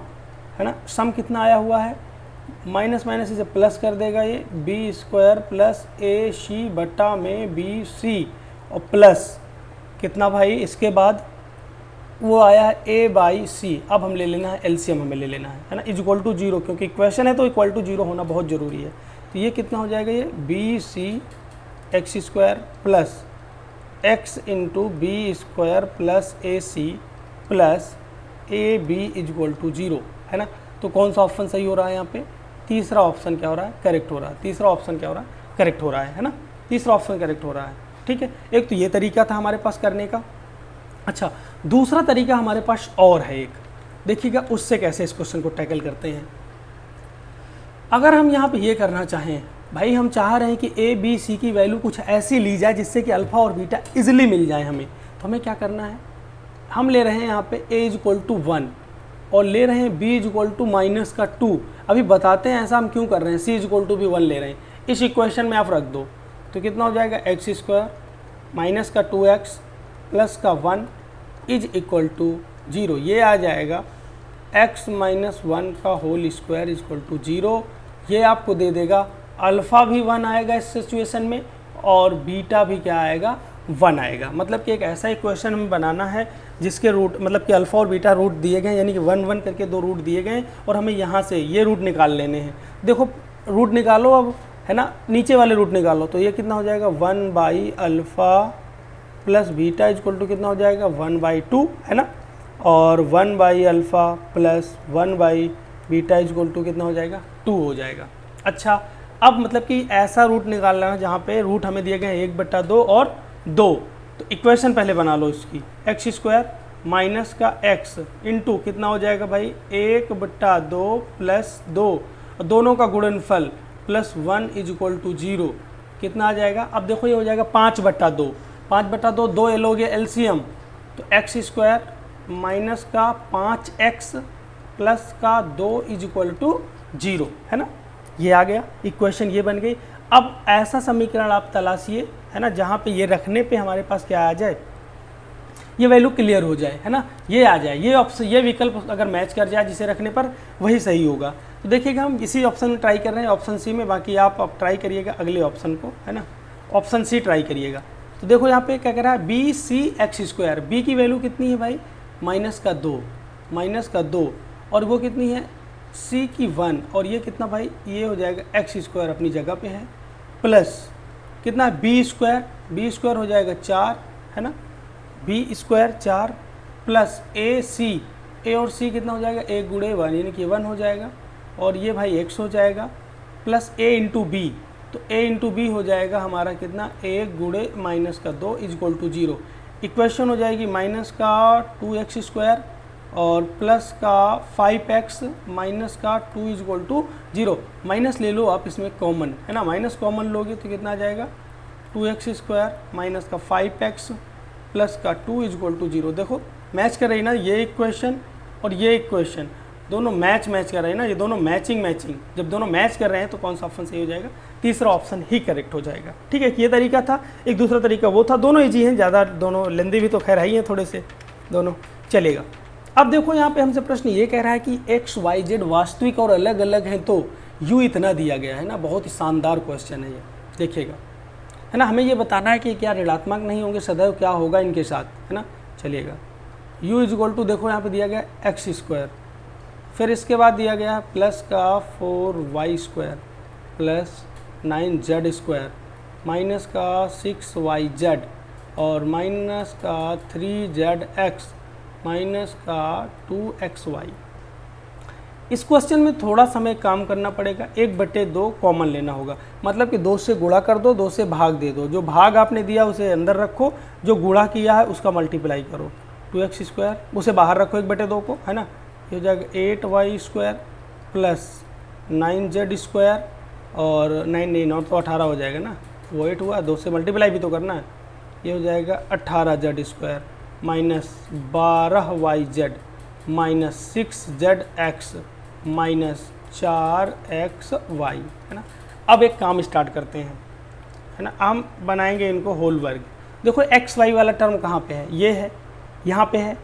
है ना, सम कितना आया हुआ है, माइनस माइनस इसे प्लस कर देगा, ये बी स्क्वायर प्लस ए सी बट्टा में बी सी और प्लस कितना भाई, इसके बाद वो आया है ए बाई सी। अब हम ले लेना है एलसीएम, हमें ले लेना है ना, इज इक्वल टू जीरो, क्योंकि इक्वेशन है तो इक्वल टू जीरो होना बहुत ज़रूरी है। तो ये कितना हो जाएगा, ये b C x square plus x into b square plus a c plus a b is equal to zero, है ना। तो कौन सा ऑप्शन सही हो रहा है यहाँ पे, तीसरा ऑप्शन क्या हो रहा है, करेक्ट हो रहा है, तीसरा ऑप्शन क्या हो रहा है, करेक्ट हो रहा है ना, तीसरा ऑप्शन करेक्ट हो रहा है। ठीक है, एक तो ये तरीका था हमारे पास करने का। अच्छा दूसरा तरीका हमारे पास और है एक, देखिएगा उससे कैसे इस क्वेश्चन को टैकल करते हैं। अगर हम यहाँ पे ये करना चाहें, भाई हम चाह रहे हैं कि ए बी सी की वैल्यू कुछ ऐसी ली जाए जिससे कि अल्फ़ा और बीटा इजीली मिल जाए हमें, तो हमें क्या करना है, हम ले रहे हैं यहाँ पे a इज इक्वल टू 1 और ले रहे हैं b is equal to minus का 2। अभी बताते हैं ऐसा हम क्यों कर रहे हैं, c इज इक्वल टू भी 1 ले रहे हैं, इस इक्वेशन में आप रख दो तो कितना हो जाएगा एक्स स्क्वायर माइनस का 2x प्लस का 1 इज इक्वल टू 0। ये आ जाएगा x माइनस 1 का whole square is equal to 0। ये आपको दे देगा अल्फ़ा भी 1 आएगा इस सिचुएशन में और बीटा भी क्या आएगा 1 आएगा। मतलब कि एक ऐसा इक्वेशन हमें बनाना है जिसके रूट मतलब कि अल्फ़ा और बीटा रूट दिए गए, यानी कि 1 1 करके 2 रूट दिए गए और हमें यहाँ से ये रूट निकाल लेने हैं। देखो रूट निकालो अब, है ना, नीचे वाले रूट निकालो तो ये कितना हो जाएगा 1 by alpha plus beta is equal to कितना हो जाएगा 1 बाई 2, है ना, और 1 by alpha plus 1 by beta is equal to कितना हो जाएगा 2 हो जाएगा। अच्छा अब मतलब कि ऐसा रूट निकालना है जहाँ पे रूट हमें दिए गए 1/2 और 2। तो इक्वेशन पहले बना लो इसकी, एक्स स्क्वायर माइनस का एक्स इंटू कितना हो जाएगा भाई 1/2 प्लस 2 और दोनों का गुणनफल प्लस 1 इज इक्वल टू 0 कितना आ जाएगा। अब देखो ये हो जाएगा 5/2, 5/2 2 ए लोगे एलसीएम तो एक्स स्क्वायर माइनस का 5x प्लस का 2 इज इक्वल टू 0, है ना, ये आ गया इक्वेशन, ये बन गई। अब ऐसा समीकरण आप तलाशिए, है ना, जहाँ पे ये रखने पे हमारे पास क्या आ जाए, ये वैल्यू क्लियर हो जाए, है ना, ये आ जाए, ये ऑप्शन ये विकल्प अगर मैच कर जाए जिसे रखने पर वही सही होगा। तो देखिएगा हम इसी ऑप्शन में ट्राई कर रहे हैं, ऑप्शन सी में, बाकी आप ट्राई करिएगा अगले ऑप्शन को, है ना, ऑप्शन सी ट्राई करिएगा। तो देखो यहाँ पे क्या कह रहा है बी सी एक्स स्क्वायर, बी की वैल्यू कितनी है भाई माइनस का 2 और वो कितनी है सी की 1 और ये कितना भाई ये हो जाएगा एक्स स्क्वायर अपनी जगह पे है प्लस कितना बी स्क्वायर हो जाएगा 4, है ना, बी स्क्वायर 4 प्लस ए और सी कितना हो जाएगा 1 गुणे 1 यानी कि 1 हो जाएगा और ये भाई x हो जाएगा प्लस ए इंटू बी, तो a इंटू बी हो जाएगा हमारा कितना 1 गुणे माइनस का 2 इज इक्वल टू 0। इक्वेशन हो जाएगी माइनस का 2x स्क्वायर और प्लस का 5x माइनस का 2 इज इक्वल टू 0। माइनस ले लो आप इसमें कॉमन, है ना, माइनस कॉमन लोगे तो कितना आ जाएगा 2x स्क्वायर माइनस का 5x प्लस का 2 इज इक्वल टू 0। देखो मैच कर रही ना ये इक्वेशन और ये इक्वेशन दोनों मैच कर रहे हैं ना, ये दोनों मैचिंग। जब दोनों मैच कर रहे हैं तो कौन सा ऑप्शन सही हो जाएगा, तीसरा ऑप्शन ही करेक्ट हो जाएगा। ठीक है, ये तरीका था, एक दूसरा तरीका वो था, दोनों ईजी हैं, ज़्यादा दोनों लेंदी भी तो खैर है ही हैं थोड़े से, दोनों चलेगा। अब देखो यहाँ पे हमसे प्रश्न ये कह रहा है कि एक्स वाई जेड वास्तविक और अलग अलग हैं तो यू इतना दिया गया है ना, बहुत ही शानदार क्वेश्चन है ये, देखिएगा, है ना, हमें ये बताना है कि क्या ऋणात्मक नहीं होंगे सदैव, क्या होगा इनके साथ, है ना। चलिएगा u इज इक्वल टू देखो यहाँ पे दिया गया एक्स स्क्वायर, फिर इसके बाद दिया गया प्लस का 4y square plus 9z square minus का 6yz और माइनस का 3zx माइनस का 2xy। इस क्वेश्चन में थोड़ा समय काम करना पड़ेगा, 1/2 कॉमन लेना होगा, मतलब कि 2 से गुणा कर दो, 2 से भाग दे दो, जो भाग आपने दिया उसे अंदर रखो, जो गुणा किया है उसका मल्टीप्लाई करो, 2x² उसे बाहर रखो 1/2 को, है ना। ये हो जाएगा 8y² प्लस 9z² और 9 नहीं 9 तो 18 हो जाएगा ना, वो 8 हुआ, 2 से मल्टीप्लाई भी तो करना है। ये हो जाएगा 18z² minus 12yz minus 6zx minus 4xy, है ना। अब एक काम स्टार्ट करते हैं, है ना, हम बनाएंगे इनको होल वर्ग। देखो xy वाला टर्म कहाँ पे है, ये है, यहाँ पे है,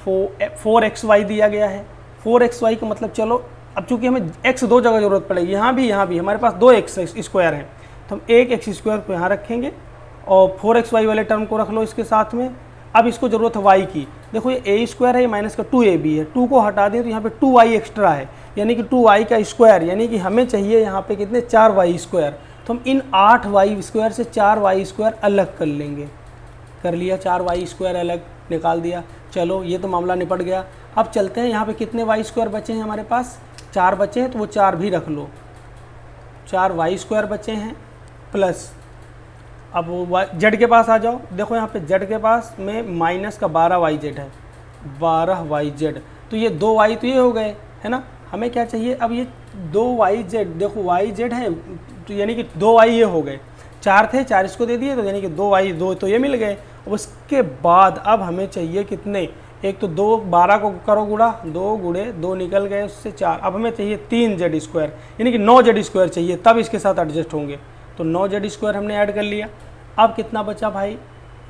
4xy दिया गया है। 4xy का मतलब चलो अब चूंकि हमें x 2 जगह ज़रूरत पड़ेगी, यहाँ भी हमारे पास 2x² हैं, तो हम एक x² को यहाँ रखेंगे और 4xy वाले टर्म को रख लो इसके साथ में। अब इसको ज़रूरत है y की, देखो ये a² है, ये माइनस का 2ab है, 2 को हटा दें तो यहाँ पे 2y एक्स्ट्रा है, यानी कि 2y का स्क्वायर, यानी कि हमें चाहिए यहाँ पे कितने 4y²। तो हम इन 8y² से 4y² अलग कर लेंगे, कर लिया 4y² अलग निकाल दिया। चलो ये तो मामला निपट गया। अब चलते हैं यहाँ पे कितने y² बचे हैं हमारे पास, 4 बचे हैं, तो वो 4 भी रख लो, 4y² बचे हैं प्लस, अब वो जेड के पास आ जाओ, देखो यहाँ पे जेड के पास में माइनस का 12yz है, 12yz, तो ये 2y तो ये हो गए, है ना। हमें क्या चाहिए अब, ये 2yz, देखो yz है तो यानी कि 2y ये हो गए, 4 थे 4 इसको दे दिए तो यानी कि 2y 2 तो ये मिल गए। उसके बाद अब हमें चाहिए कितने, एक तो 2 12 को करो गुणा, 2 गुणे 2 निकल गए, उससे 4, अब हमें चाहिए 3z² यानी कि 9z² चाहिए, तब इसके साथ एडजस्ट होंगे, तो 9z² हमने ऐड कर लिया। अब कितना बचा भाई,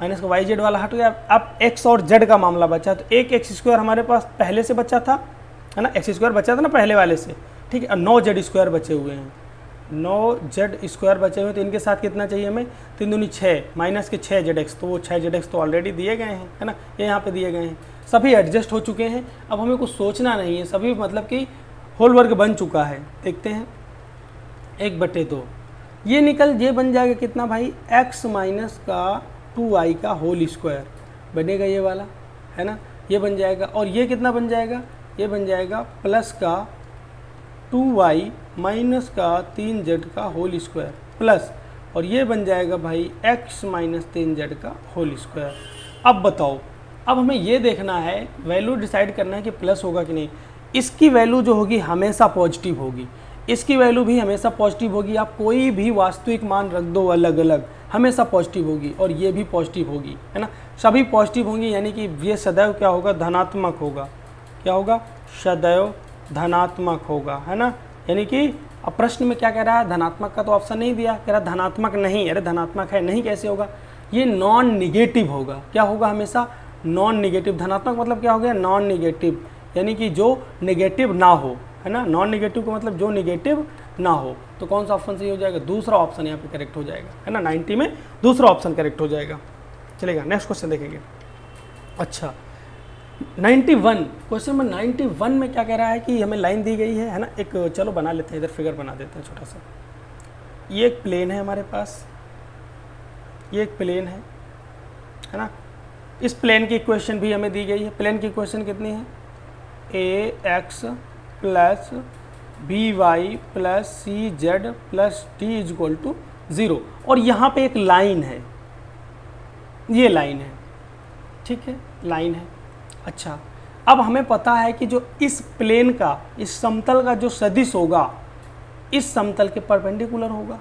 माइनस का yz वाला हट गया, अब x और z का मामला बचा, तो एक x² हमारे पास पहले से बचा था, है ना, x² बचा था ना पहले वाले से, ठीक है। 9z² बचे हुए हैं, 9z² बचे हुए, तो इनके साथ कितना चाहिए हमें, 3 दूनी 6 माइनस के 6zx, तो वो 6zx तो ऑलरेडी दिए गए हैं, है ना, ये यहाँ पे दिए गए हैं, सभी एडजस्ट हो चुके हैं। अब हमें कुछ सोचना नहीं है, सभी मतलब कि होल वर्ग बन चुका है। देखते हैं 1/2 ये ये बन जाएगा कितना भाई, x माइनस का 2y का होल स्क्वायर बनेगा ये वाला, है ना, ये बन जाएगा। और ये कितना बन जाएगा, ये बन जाएगा प्लस का 2y माइनस का 3z का होल स्क्वायर प्लस, और ये बन जाएगा भाई x माइनस 3z का होल स्क्वायर। अब बताओ, अब हमें ये देखना है, वैल्यू डिसाइड करना है कि प्लस होगा कि नहीं। इसकी वैल्यू जो होगी हमेशा पॉजिटिव होगी, इसकी वैल्यू भी हमेशा पॉजिटिव होगी। आप कोई भी वास्तविक मान रख दो अलग अलग, हमेशा पॉजिटिव होगी, और ये भी पॉजिटिव होगी, है ना, सभी पॉजिटिव होंगी, यानी कि ये सदैव क्या होगा, धनात्मक होगा। क्या होगा, सदैव धनात्मक होगा, है ना। यानी कि अब प्रश्न में क्या कह रहा है, धनात्मक का तो ऑप्शन नहीं दिया, कह रहा धनात्मक नहीं, अरे धनात्मक है, नहीं कैसे होगा, ये नॉन निगेटिव होगा। क्या होगा, हमेशा नॉन निगेटिव। धनात्मक मतलब क्या हो गया, नॉन निगेटिव, यानी कि जो निगेटिव ना हो, है ना, नॉन निगेटिव का मतलब जो निगेटिव ना हो। तो कौन सा ऑप्शन सही हो जाएगा, दूसरा ऑप्शन यहाँ पे करेक्ट हो जाएगा, है ना, 90 में दूसरा ऑप्शन करेक्ट हो जाएगा। चलेगा, नेक्स्ट क्वेश्चन देखेंगे। अच्छा 91, क्वेश्चन नंबर 91 में क्या कह रहा है कि हमें लाइन दी गई है ना, एक चलो बना लेते हैं, इधर फिगर बना देते हैं छोटा सा। ये एक प्लेन है हमारे पास, ये एक प्लेन है ना, इस प्लेन की इक्वेशन भी हमें दी गई है। प्लेन की इक्वेशन कितनी है, ax plus by plus cz plus d is equal to 0, और यहाँ पे एक लाइन है, ये लाइन है, ठीक है, लाइन है। अच्छा, अब हमें पता है कि जो इस प्लेन का, इस समतल का जो सदिश होगा, इस समतल के परपेंडिकुलर होगा।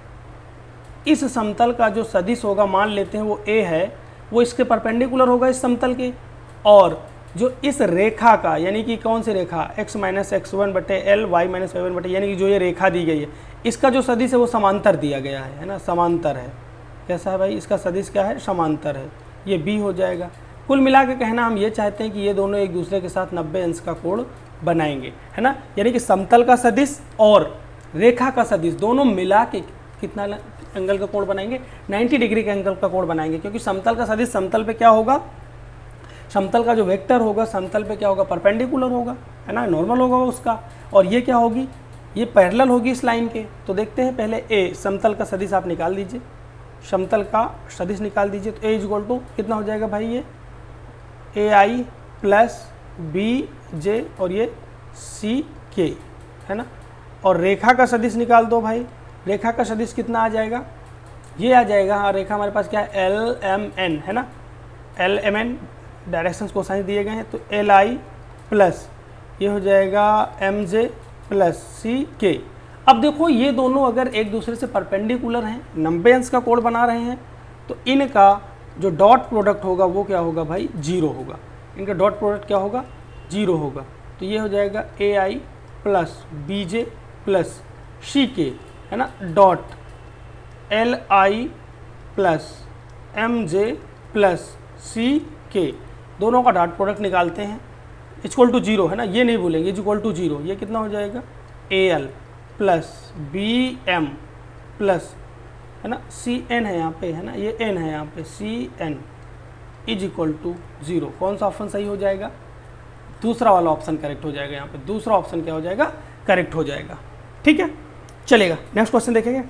इस समतल का जो सदिश होगा, मान लेते हैं वो a है, वो इसके परपेंडिकुलर होगा इस समतल के। और जो इस रेखा का, यानी कि कौन सी रेखा, x माइनस x1 बटे l y माइनस y1 बटे, यानी कि जो ये रेखा दी गई है, इसका जो सदिश है वो समांतर दिया गया है ना, समांतर है। कैसा है भाई, इसका सदिश क्या है, समांतर है, ये b हो जाएगा। कुल मिला के कहना हम ये चाहते हैं कि ये दोनों एक दूसरे के साथ 90 अंश का कोण बनाएंगे, है ना, यानी कि समतल का सदिश और रेखा का सदिश दोनों मिला के कितना एंगल का कोण बनाएंगे, 90 डिग्री का एंगल का कोण बनाएंगे। क्योंकि समतल का सदिश समतल पे क्या होगा, समतल का जो वेक्टर होगा समतल पे क्या होगा, परपेंडिकुलर होगा, है ना, नॉर्मल होगा उसका। और ये क्या होगी, ये पैरेलल होगी इस लाइन के। तो देखते हैं पहले a, समतल का सदिश आप निकाल दीजिए, समतल का सदिश निकाल दीजिए। तो a इक्वल टू कितना हो जाएगा भाई, ये ai प्लस बी जे और ये सी के, है ना। और रेखा का सदिश निकाल दो भाई, रेखा का सदिश कितना आ जाएगा, ये आ जाएगा, हाँ रेखा हमारे पास क्या है, एल एम एन, है ना, L M N directions cosine दिए गए हैं, तो एल आई प्लस ये हो जाएगा एम जे प्लस सी के। अब देखो ये दोनों अगर एक दूसरे से परपेंडिकुलर हैं, 90 अंश का कोण बना रहे हैं, तो इनका जो डॉट प्रोडक्ट होगा वो क्या होगा भाई, 0 होगा। इनका डॉट प्रोडक्ट क्या होगा, 0 होगा। तो ये हो जाएगा A I plus B J plus C K, है ना, dot L I plus M J plus C K, दोनों का डॉट प्रोडक्ट निकालते हैं, इक्वल टू 0, है ना, ये नहीं भूलेंगे, इक्वल टू 0। ये कितना हो जाएगा, A L plus B M plus, है ना, सी एन है यहाँ पे, है ना, ये एन है यहाँ पे, C N is equal to 0। कौन सा ऑप्शन सही हो जाएगा, दूसरा वाला ऑप्शन करेक्ट हो जाएगा। यहाँ पे दूसरा ऑप्शन क्या हो जाएगा, करेक्ट हो जाएगा। ठीक है, चलेगा। नेक्स्ट क्वेश्चन देखेंगे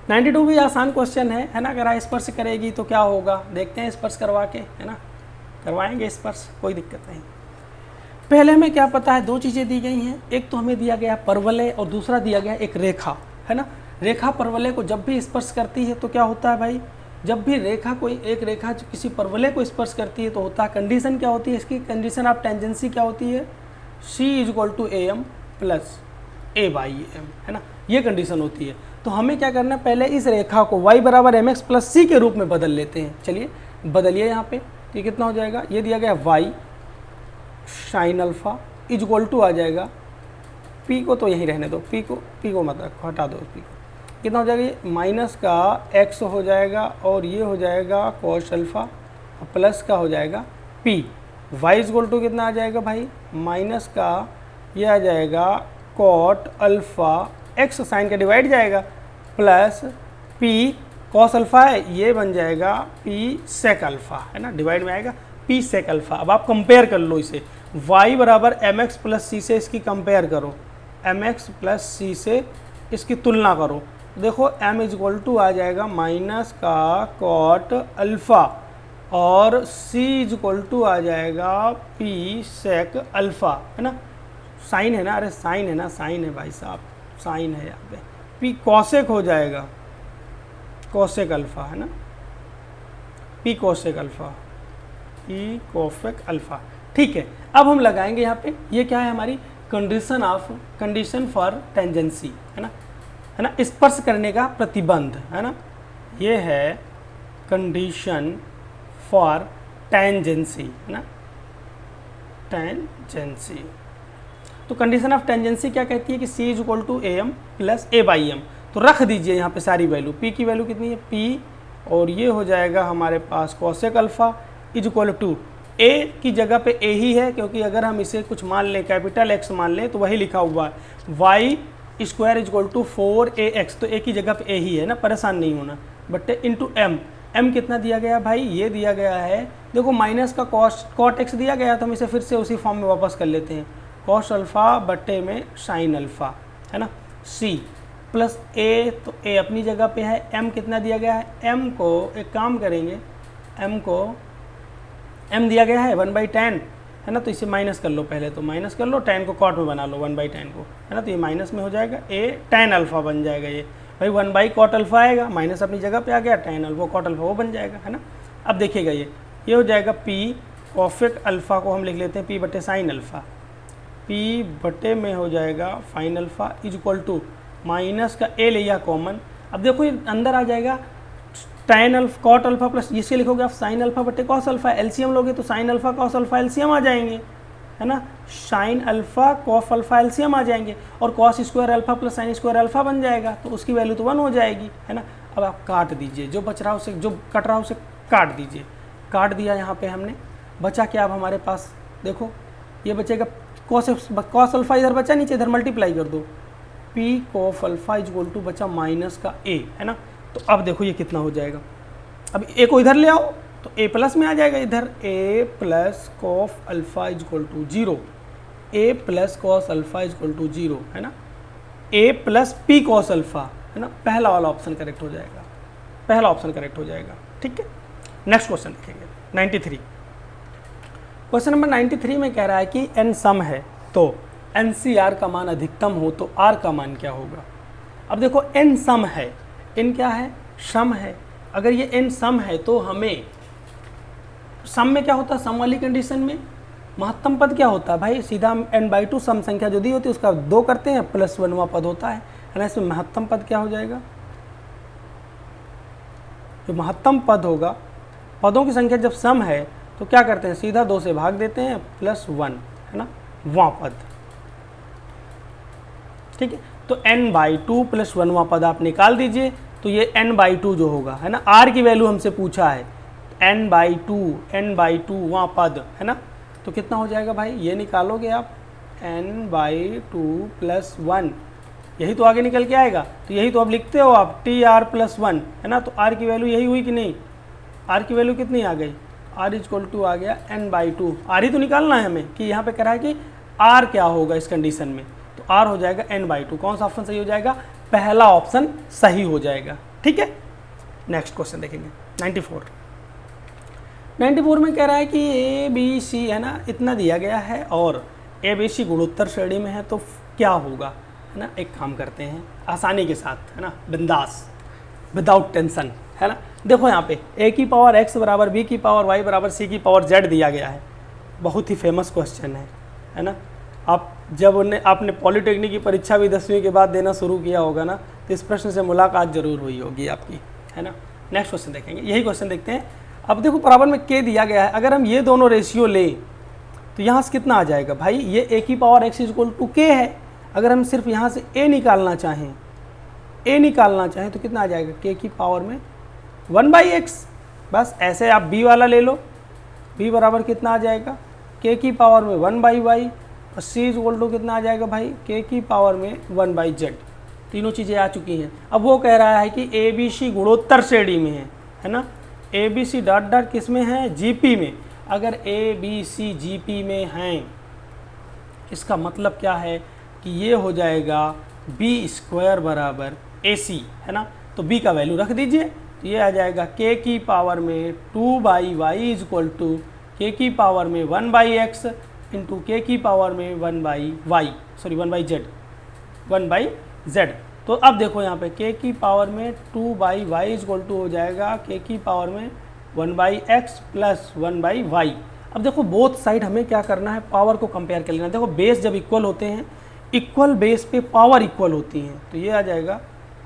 92 भी आसान क्वेश्चन है ना। अगर स्पर्श करेगी तो क्या होगा, देखते हैं स्पर्श करवा के, है ना, करवाएंगे स्पर्श, कोई दिक्कत नहीं। पहले हमें क्या पता है, दो चीज़ें दी गई हैं, एक तो हमें दिया गया परवलय और दूसरा दिया गया एक रेखा, है ना। रेखा परवलय को जब भी स्पर्श करती है तो क्या होता है भाई, जब भी रेखा कोई एक रेखा जो किसी परवलय को स्पर्श करती है तो होता है, कंडीशन क्या होती है इसकी, कंडीशन ऑफ टेंजेंसी क्या होती है, C is equal to A M plus A by M, है ना, ये कंडीशन होती है। तो हमें क्या करना है, पहले इस रेखा को y बराबर एम एक्स प्लस सी के रूप में बदल लेते हैं। चलिए बदलिए यहाँ पे, तो ये कितना हो जाएगा, ये दिया गया y sine alpha is equal to आ जाएगा, p को तो यहीं रहने दो, p को मत रखो, हटा दो p को, कितना हो जाएगा, ये माइनस का x हो जाएगा और ये हो जाएगा कॉस अल्फा और प्लस का हो जाएगा p। y is equal to कितना आ जाएगा भाई, माइनस का ये आ जाएगा कॉट अल्फा x साइन का डिवाइड जाएगा प्लस p कॉस अल्फा है, ये बन जाएगा p सेक अल्फा, है ना, डिवाइड में आएगा p सेक अल्फा। अब आप कंपेयर कर लो इसे, y बराबर एम एक्स प्लस सी से इसकी कंपेयर करो, एम एक्स प्लस सी से इसकी तुलना करो, देखो m इज इक्वल टू आ जाएगा माइनस का कॉट अल्फ़ा और c इज इक्वल टू आ जाएगा p सेक अल्फ़ा, है ना, साइन है ना, अरे साइन है ना, साइन है भाई साहब, साइन है यहाँ पे, p कॉसेक हो जाएगा, कॉसेक अल्फ़ा, है ना, p cosec alpha, p cosec alpha. ठीक है, अब हम लगाएंगे यहाँ पे, ये क्या है हमारी कंडीशन फॉर टेंजेंसी, है ना, स्पर्श करने का प्रतिबंध, है ना, ये है कंडीशन फॉर टेंजेंसी, है ना, टेंजेंसी। तो कंडीशन ऑफ टेंजेंसी क्या कहती है कि c is equal to A M plus A by M. तो रख दीजिए यहाँ पे सारी वैल्यू, p की वैल्यू कितनी है p, और ये हो जाएगा हमारे पास cosec alpha is equal to a की जगह पे a ही है, क्योंकि अगर हम इसे कुछ मान लें, कैपिटल X मान लें, तो वही लिखा हुआ है y square is equal to 4ax, तो a की जगह पे a ही है ना, परेशान नहीं होना, बट इंटू m कितना दिया गया भाई, ये दिया गया है, देखो माइनस का कॉट x दिया गया, तो हम इसे फिर से उसी फॉर्म में वापस कर लेते हैं, कॉस अल्फ़ा बट्टे में साइन अल्फ़ा, है ना, c प्लस a, तो a अपनी जगह पे है, m कितना दिया गया है, m को एक काम करेंगे, m दिया गया है 1/10, है ना, तो इसे माइनस कर लो, पहले तो माइनस कर लो, 10 को कॉट में बना लो 1/10 को, है ना, तो ये माइनस में हो जाएगा, a tan अल्फ़ा बन जाएगा, ये भाई 1/cot अल्फ़ा आएगा, माइनस अपनी जगह पे आ गया, tan अल्फ़ा cot अल्फ़ा वो बन जाएगा, है ना। अब देखिएगा ये हो जाएगा p कॉसेक अल्फ़ा को हम लिख लेते हैं p बटे साइन अल्फ़ा, p बटे में हो जाएगा fine alpha is equal to minus का a लिया कॉमन, अब देखो ये अंदर आ जाएगा tan alpha cot alpha plus इसे लिखोगे आप साइन अल्फ़ा बटे कॉस अल्फ़ा, एलसीएम लोगे तो sine alpha cos alpha LCM आ जाएंगे, है ना, sine alpha cos alpha LCM आ जाएंगे, और cos square alpha plus sine square alpha बन जाएगा, तो उसकी वैल्यू तो 1 हो जाएगी, है ना। अब आप काट दीजिए, जो बच रहा उसे, जो कट रहा उसे काट दीजिए, काट दिया यहाँ पे हमने, बचा क्या अब हमारे पास, देखो ये बचेगा कॉस अल्फ़ा इधर बचा, नीचे इधर मल्टीप्लाई कर दो, p cos alpha is equal to बचा माइनस का a, है ना। तो अब देखो ये कितना हो जाएगा, अब a को इधर ले आओ तो a प्लस में आ जाएगा, इधर a plus cos alpha is equal to 0, a plus cos alpha is equal to 0, है ना, a plus p cos alpha, है ना, पहला वाला ऑप्शन करेक्ट हो जाएगा, पहला ऑप्शन करेक्ट हो जाएगा। ठीक है, नेक्स्ट क्वेश्चन देखेंगे 93। क्वेश्चन नंबर 93 में कह रहा है कि n सम है तो NCR का मान अधिकतम हो तो R का मान क्या होगा। अब देखो n सम है, n क्या है, सम है। अगर ये n सम है तो हमें सम में क्या होता है, सम वाली कंडीशन में महत्तम पद क्या होता है भाई, सीधा n/2 सम संख्या जो दी होती है उसका 2 करते हैं प्लस 1वां पद होता है ना। इसमें महत्तम पद क्या हो जाएगा, जो महत्तम पद होगा, पदों की संख्या जब सम है तो क्या करते हैं, सीधा 2 से भाग देते हैं प्लस 1, है ना, वां पद। ठीक है, तो n/2 प्लस 1वां पद आप निकाल दीजिए, तो ये n/2 जो होगा, है ना, r की वैल्यू हमसे पूछा है, n/2 वां पद, है ना, तो कितना हो जाएगा भाई, ये निकालोगे आप n/2 प्लस 1, यही तो आगे निकल के आएगा। तो यही तो अब लिखते हो आप tr प्लस 1, है ना, तो r की वैल्यू यही हुई कि नहीं, r की वैल्यू कितनी आ गई, r इक्वल टू आ गया n/2। r ही तो निकालना है हमें कि यहाँ पे कह रहा है कि r क्या होगा इस कंडीशन में, तो r हो जाएगा n/2। कौन सा ऑप्शन सही हो जाएगा, पहला ऑप्शन सही हो जाएगा। ठीक है, नेक्स्ट क्वेश्चन देखेंगे 94 में कह रहा है कि ABC, है ना, इतना दिया गया है और ABC गुणोत्तर श्रेणी में है तो क्या होगा, है ना। एक काम करते हैं आसानी के साथ, है ना, बिंदास, विदाउट टेंशन, है ना। देखो यहाँ पे a की पावर x बराबर b की पावर y बराबर c की पावर z दिया गया है। बहुत ही फेमस क्वेश्चन है ना। आप जब आपने पॉलिटेक्निक की परीक्षा भी 10वीं के बाद देना शुरू किया होगा ना, तो इस प्रश्न से मुलाकात जरूर हुई होगी आपकी, है ना। नेक्स्ट क्वेश्चन देखेंगे, यही क्वेश्चन देखते हैं। अब देखो बराबर में k दिया गया है, अगर हम ये दोनों रेशियो लें तो यहाँ से कितना आ जाएगा भाई, ये a की power x equal to k है। अगर हम सिर्फ यहाँ से a निकालना चाहें तो कितना आ जाएगा, k की पावर में 1/x। बस ऐसे आप b वाला ले लो, b बराबर कितना आ जाएगा, k की पावर में 1/y, और c इक्वल टू कितना आ जाएगा भाई, k की पावर में 1/z। तीनों चीज़ें आ चुकी हैं। अब वो कह रहा है कि ABC गुणोत्तर श्रेणी में है ना, ABC डॉट डॉट किस में है, GP में। अगर ABC GP में हैं, इसका मतलब क्या है कि ये हो जाएगा B² बराबर AC, है ना। तो B का वैल्यू रख दीजिए, तो ये आ जाएगा k की पावर में 2/y इक्वल टू k की पावर में 1/x इंटू k की पावर में 1/z। तो अब देखो यहाँ पे k की पावर में 2/y इक्वल टू हो जाएगा k की पावर में 1/x प्लस 1/y। अब देखो बोथ साइड हमें क्या करना है, पावर को कंपेयर कर लेना। देखो बेस जब इक्वल होते हैं, इक्वल बेस पे पावर इक्वल होती हैं, तो ये आ जाएगा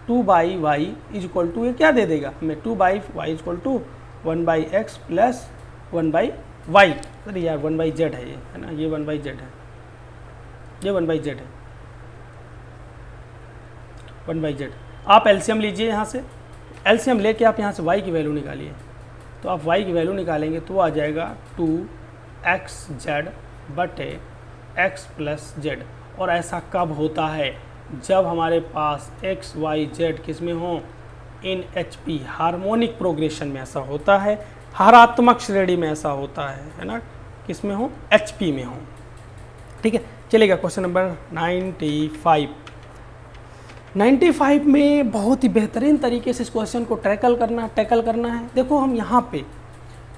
2/y इक्वल टू, ये क्या दे देगा हमें, 2/y equal to 1/x plus 1/y। अरे यार 1/z है ये, है ना, ये 1/z है, ये 1/z है, 1/z। आप एलसीएम लीजिए, यहाँ से एलसीएम लेके आप यहाँ से y की वैल्यू निकालिए, तो आप y की वैल्यू निकालेंगे तो आ जाएगा 2xz बटे x प्लस z। और ऐसा कब होता है, जब हमारे पास x y z किस में हो, इन HP हार्मोनिक प्रोग्रेशन में ऐसा होता है, हरात्मक श्रेणी में ऐसा होता है ना, किस में हो, HP में हो। ठीक है, चलेगा क्वेश्चन नंबर 95 में बहुत ही बेहतरीन तरीके से इस क्वेश्चन को टैकल करना है। देखो हम यहाँ पे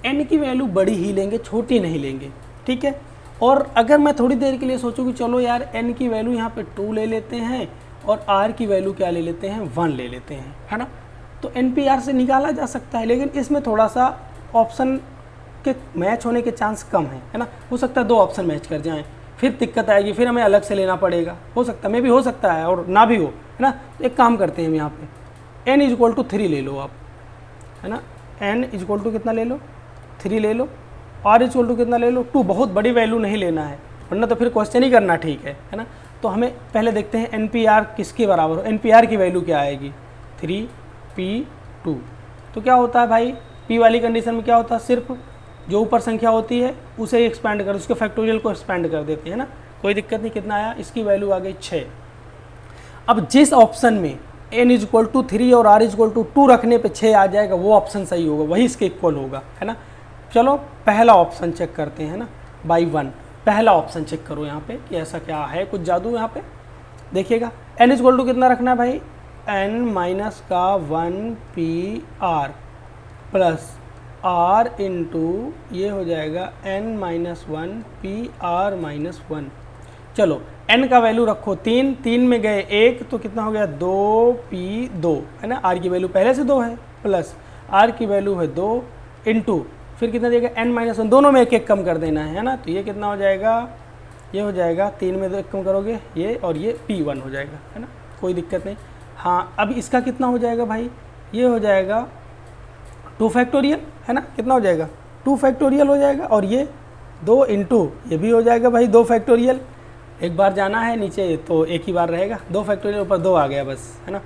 n की वैल्यू बड़ी ही लेंगे, छोटी नहीं लेंगे। ठीक है, और अगर मैं थोड़ी देर के लिए सोचूं कि चलो यार n की वैल्यू यहाँ पे 2 ले लेते हैं और r की वैल्यू क्या ले लेते हैं, 1 ले लेते हैं, है ना, तो NPR से निकाला जा सकता है। लेकिन इसमें थोड़ा सा ऑप्शन के मैच होने के चांस कम है ना। हो सकता है 2 ऑप्शन मैच कर जाएं, फिर दिक्कत आएगी, फिर हमें अलग से लेना पड़ेगा। हो सकता है, मे भी हो सकता है और ना भी हो, है ना। एक काम करते हैं हम यहाँ पे n इक्वल टू 3 ले लो आप, है ना, n इक्वल टू कितना ले लो, 3 ले लो, r इक्वल टू कितना ले लो, 2। बहुत बड़ी वैल्यू नहीं लेना है, वरना तो फिर क्वेश्चन ही करना, ठीक है ना। तो हमें पहले देखते हैं NPR किसके बराबर हो, NPR की वैल्यू क्या आएगी, 3p2। तो क्या होता है भाई, p वाली कंडीशन में क्या होता है, सिर्फ जो ऊपर संख्या होती है उसे ही एक्सपैंड कर, उसके फैक्टोरियल को एक्सपैंड कर देते हैं ना, कोई दिक्कत नहीं। कितना आया, इसकी वैल्यू आ गई 6। अब जिस ऑप्शन में n इक्वल टू 3 और r इक्वल टू 2 रखने पे 6 आ जाएगा, वो ऑप्शन सही होगा, वही इसके इक्वल होगा, है ना। चलो पहला ऑप्शन चेक करते हैं ना, बाई 1। पहला ऑप्शन चेक करो यहाँ पे कि ऐसा क्या है, कुछ जादू यहाँ पे देखिएगा। n इक्वल टू कितना रखना है भाई, n माइनस का 1 PR प्लस आर इंटू ये हो जाएगा n-1 पी आर -1। चलो n का वैल्यू रखो 3, 3 में गए 1 तो कितना हो गया 2p2 है ना, r की वैल्यू पहले से 2 है, प्लस r की वैल्यू है 2 इंटू फिर कितना देगा n-1, दोनों में एक एक कम कर देना है ना, तो ये कितना हो जाएगा, ये हो जाएगा 3 में 2 कम करोगे ये, और ये p1 हो जाएगा है ना, कोई दिक्कत नहीं। हाँ अब इसका कितना हो जाएगा भाई, ये हो जाएगा 2 फैक्टोरियल है ना, कितना हो जाएगा 2 फैक्टोरियल हो जाएगा, और ये 2 इंटू ये भी हो जाएगा भाई 2 फैक्टोरियल, एक बार जाना है नीचे तो एक ही बार रहेगा, 2 फैक्टोरियल ऊपर 2 आ गया बस है ना,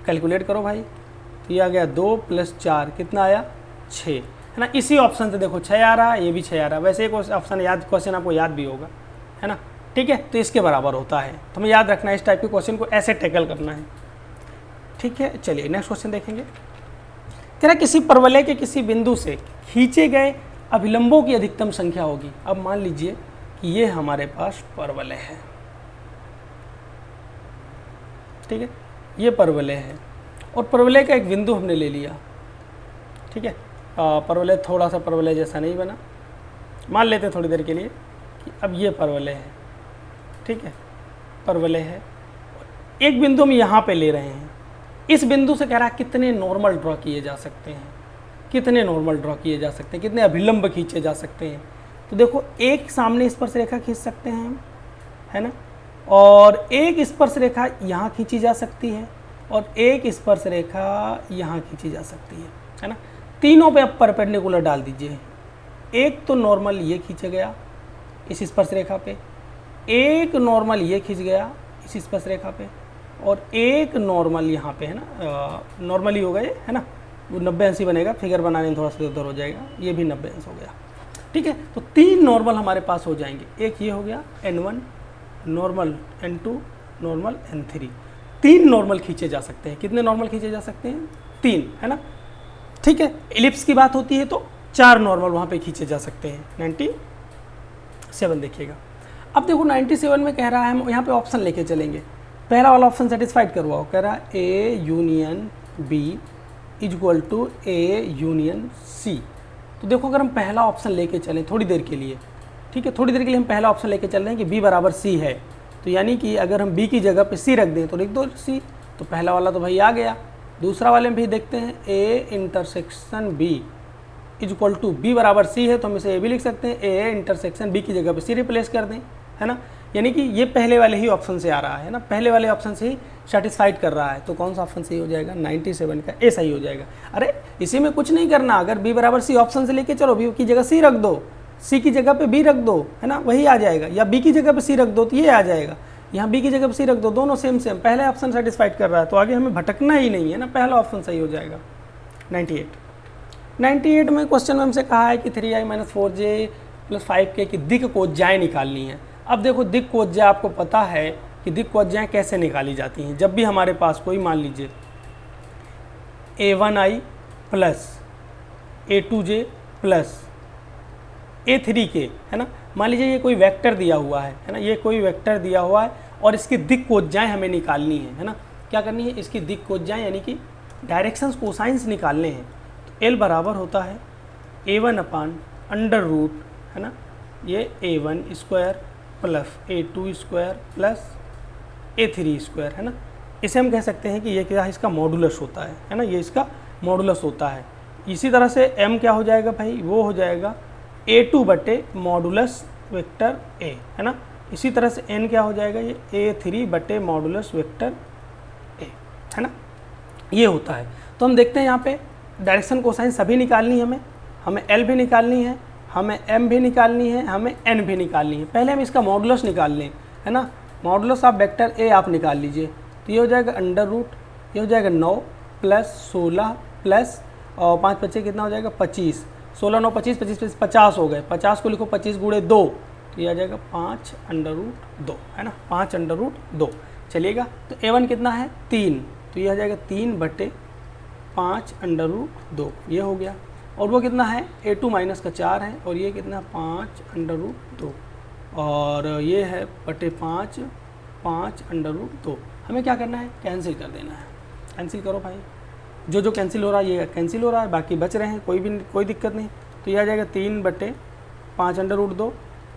कैलकुलेट करो भाई, तो ये आ गया 2 + 4 कितना आया 6 है ना। इसी ऑप्शन से देखो 6 आ रहा है, ये भी 6 आ रहा है, वैसे एक ऑप्शन याद, क्वेश्चन आपको याद भी होगा है ना, ठीक है, तो इसके बराबर होता है, तो हमें याद रखना है इस टाइप के क्वेश्चन को ऐसे टैकल करना है, ठीक है। चलिए नेक्स्ट क्वेश्चन देखेंगे। कह रहा किसी परवलय के किसी बिंदु से खींचे गए अभिलंबों की अधिकतम संख्या होगी। अब मान लीजिए कि ये हमारे पास परवलय है, ठीक है, ये परवलय है और परवलय का एक बिंदु हमने ले लिया, ठीक है, परवलय थोड़ा सा परवलय जैसा नहीं बना, मान लेते हैं थोड़ी देर के लिए कि अब ये परवलय है, ठीक है, परवलय है, एक बिंदु हम यहाँ पे ले रहे हैं, इस बिंदु से कह रहा है कितने नॉर्मल ड्रॉ किए जा सकते हैं, कितने नॉर्मल ड्रॉ किए जा सकते हैं, कितने अभिलंब खींचे जा सकते हैं। तो देखो एक सामने स्पर्श रेखा खींच सकते हैं हम, है ना, और एक स्पर्श रेखा यहाँ खींची जा सकती है, और एक स्पर्श रेखा यहाँ खींची जा सकती है ना। तीनों पे आप परपेंडिकुलर डाल दीजिए, एक तो नॉर्मल ये खींचा गया इस स्पर्श रेखा पे, एक नॉर्मल ये खींच गया इस स्पर्श रेखा पे, और एक नॉर्मल यहाँ पे है ना, नॉर्मल ही होगा ये है ना, वो 90 अंश बनेगा, फिगर बनाने में थोड़ा सा उधर हो जाएगा, ये भी 90 अंश हो गया, ठीक है। तो 3 नॉर्मल हमारे पास हो जाएंगे, एक ये हो गया n1 normal, n2 normal, n3, 3 normal खींचे जा सकते हैं। कितने नॉर्मल खींचे जा सकते हैं 3 है ना, ठीक है। एलिप्स की बात होती है तो 4 नॉर्मल वहाँ पे खींचे जा सकते हैं। 97 देखिएगा, अब देखो 97 में कह रहा है, हम यहाँ पे ऑप्शन लेके चलेंगे, पहला वाला ऑप्शन सेटिस्फाइड करवाओ, कह रहा है A union B equal to A union C। तो देखो अगर हम पहला ऑप्शन लेके चलें थोड़ी देर के लिए, ठीक है, थोड़ी देर के लिए हम पहला ऑप्शन लेके चल रहे हैं कि B बराबर C है, तो यानी कि अगर हम B की जगह पे C रख दें तो लिख दो C, तो पहला वाला तो भाई आ गया। दूसरा वाले में भी देखते हैं A intersection B equal to B बराबर C है, तो हम इसे A भी लिख सकते हैं, A इंटरसेक्शन B की जगह पे C रिप्लेस कर दें, है ना, यानी कि ये पहले वाले ही ऑप्शन से आ रहा है ना, पहले वाले ऑप्शन से ही सेटिस्फाइड कर रहा है, तो कौन सा ऑप्शन सही हो जाएगा 97 का ए सही हो जाएगा। अरे इसी में कुछ नहीं करना, अगर B बराबर C ऑप्शन से लेके चलो, B की जगह C रख दो, C की जगह पे B रख दो, है ना, वही आ जाएगा, या B की जगह पे C रख दो तो ये आ जाएगा, यहाँ B की जगह पे C रख दो, दोनों सेम सेम, पहले ऑप्शन सेटिस्फाइड कर रहा है, तो आगे हमें भटकना ही नहीं है ना, पहला ऑप्शन सही हो जाएगा। 98 में क्वेश्चन में हमसे कहा है कि 3i - 4j + 5k की दिक् कोज्जाएँ निकालनी है। अब देखो दिक् कोज्जा आपको पता है कि दिक् कोज्जाएँ कैसे निकाली जाती हैं, जब भी हमारे पास कोई मान लीजिए a1i + a2j + a3k है ना, मान लीजिए ये कोई वेक्टर दिया हुआ है ना, ये कोई वेक्टर दिया हुआ है और इसकी दिक् कोज्जाएँ हमें निकालनी है ना, क्या करनी है, इसकी दिक् कोज्जाएँ यानी कि डायरेक्शंस कोसाइंस निकालने हैं। तो L बराबर होता है a1/√, है ना, ये a1 square + a2 square + a3 square, है ना, इसे हम कह सकते हैं कि ये क्या है, इसका मॉडुलस होता है ना, ये इसका मॉडुलस होता है। इसी तरह से m क्या हो जाएगा भाई, वो हो जाएगा a2/मॉडुलस वेक्टर a, है ना, इसी तरह से n क्या हो जाएगा, ये a3/मॉडुलस वेक्टर a, है ना, ये होता है। तो हम देखते हैं यहाँ पे डायरेक्शन कोसाइन सभी निकालनी है, हमें L भी निकालनी है, हमें M भी निकालनी है, हमें N भी निकालनी है। पहले हम इसका मॉडुलस निकाल लें, है ना, मॉडुलस ऑफ वेक्टर A आप निकाल लीजिए, तो ये हो जाएगा √, ये हो जाएगा 9 + 16 + और 5 बच्चे कितना हो जाएगा 25, 16 9 25 25 50 हो गए, 50 को लिखो 25 × 2, तो ये आ जाएगा 5√2, है ना, 5√2 चलिएगा। तो a1 कितना है 3, तो ये आ जाएगा 3/5√2, ये हो गया। और वो कितना है a2 - का 4 है, और ये कितना 5√2, और ये है बटे 5/5√2। हमें क्या करना है, कैंसिल कर देना है, कैंसिल करो भाई, जो जो कैंसिल हो रहा है ये कैंसिल हो रहा है, बाकी बच रहे हैं, कोई दिक्कत नहीं। तो ये आ जाएगा 3/5 √2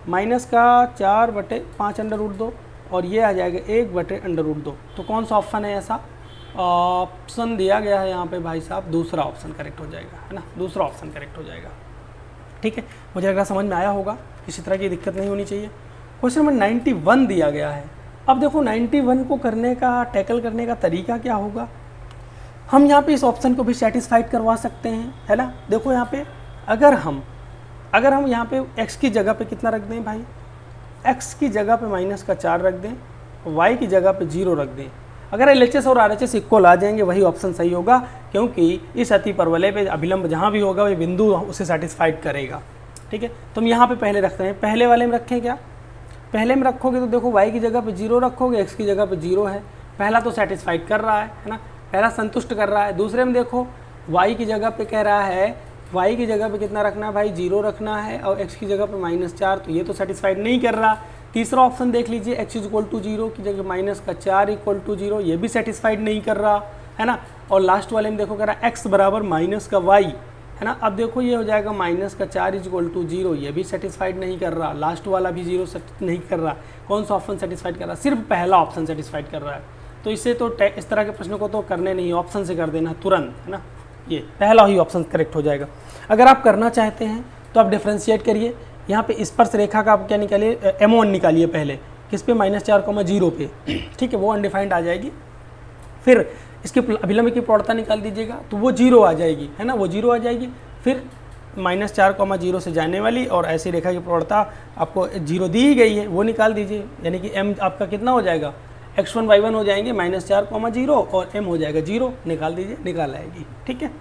माइनस का 4/5 √2 और ये आ जाएगा 1/√2। तो कौन सा ऑप्शन है ऐसा? ऑप्शन दिया गया है यहाँ पे भाई साहब, दूसरा ऑप्शन करेक्ट हो जाएगा, है ना, दूसरा ऑप्शन करेक्ट हो जाएगा। ठीक है, मुझे लग रहा समझ में आया होगा, किसी तरह की दिक्कत नहीं होनी चाहिए। क्वेश्चन नंबर 91 दिया गया है। अब देखो 91 को करने का, टैकल करने का तरीका क्या होगा? हम यहाँ पे इस ऑप्शन को भी सेटिस्फाइड करवा सकते हैं, है ना। देखो यहाँ पे अगर हम यहाँ पे x की जगह पे कितना रख दें भाई, x की जगह पे -4 रख दें, y की जगह पे 0 रख दें, अगर LHS और RHS इक्वल आ जाएंगे वही ऑप्शन सही होगा, क्योंकि इस अति परवलय पे अभिलंब जहाँ भी होगा वही बिंदु उसे सेटिस्फाइड करेगा। ठीक है, तो हम यहाँ पे पहले रखते हैं, पहले वाले में रखें क्या? पहले में रखोगे तो देखो y की जगह पे 0 रखोगे, x की जगह पे 0 है, पहला तो सेटिस्फाइड कर रहा है ना, पहला संतुष्ट कर रहा है। दूसरे में देखो y की जगह पे कह रहा है, y की जगह पे कितना रखना है भाई, 0 रखना है, और x की जगह पे -4, तो ये तो सेटिस्फाइड नहीं कर रहा। तीसरा ऑप्शन देख लीजिए, x = 0 की जगह -4 = 0, ये भी सेटिस्फाइड नहीं कर रहा, है ना। और लास्ट वाले में देखो कह रहा है x = -y, है ना। अब देखो ये हो जाएगा -4 = 0, ये भी सेटिस्फाइड नहीं कर रहा, लास्ट वाला भी 0 नहीं कर रहा। कौन सा ऑप्शन सेटिस्फाइड कर रहा? सिर्फ पहला ऑप्शन सेटिस्फाइड कर रहा है। तो इससे तो इस तरह के प्रश्नों को तो करने नहीं, ऑप्शन से कर देना तुरंत, है ना, ये पहला ही ऑप्शन करेक्ट हो जाएगा। अगर आप करना चाहते हैं तो आप डिफ्रेंशिएट करिए, यहाँ पे स्पर्श रेखा का आप क्या निकालिए, M1 निकालिए पहले, किस पे, -4,0 पे, ठीक है, वो अनडिफाइंड आ जाएगी। फिर इसके अभिलंब की प्रवणता निकाल दीजिएगा तो वो 0 आ जाएगी, है ना, वो 0 आ जाएगी। फिर -4,0 से जाने वाली और ऐसी रेखा की प्रवणता आपको 0 दी ही गई है, वो निकाल दीजिए, यानी कि m आपका कितना हो जाएगा, x1 y1 हो जाएंगे -4,0 और m हो जाएगा 0, निकाल दीजिए, निकाल आएगी। ठीक है,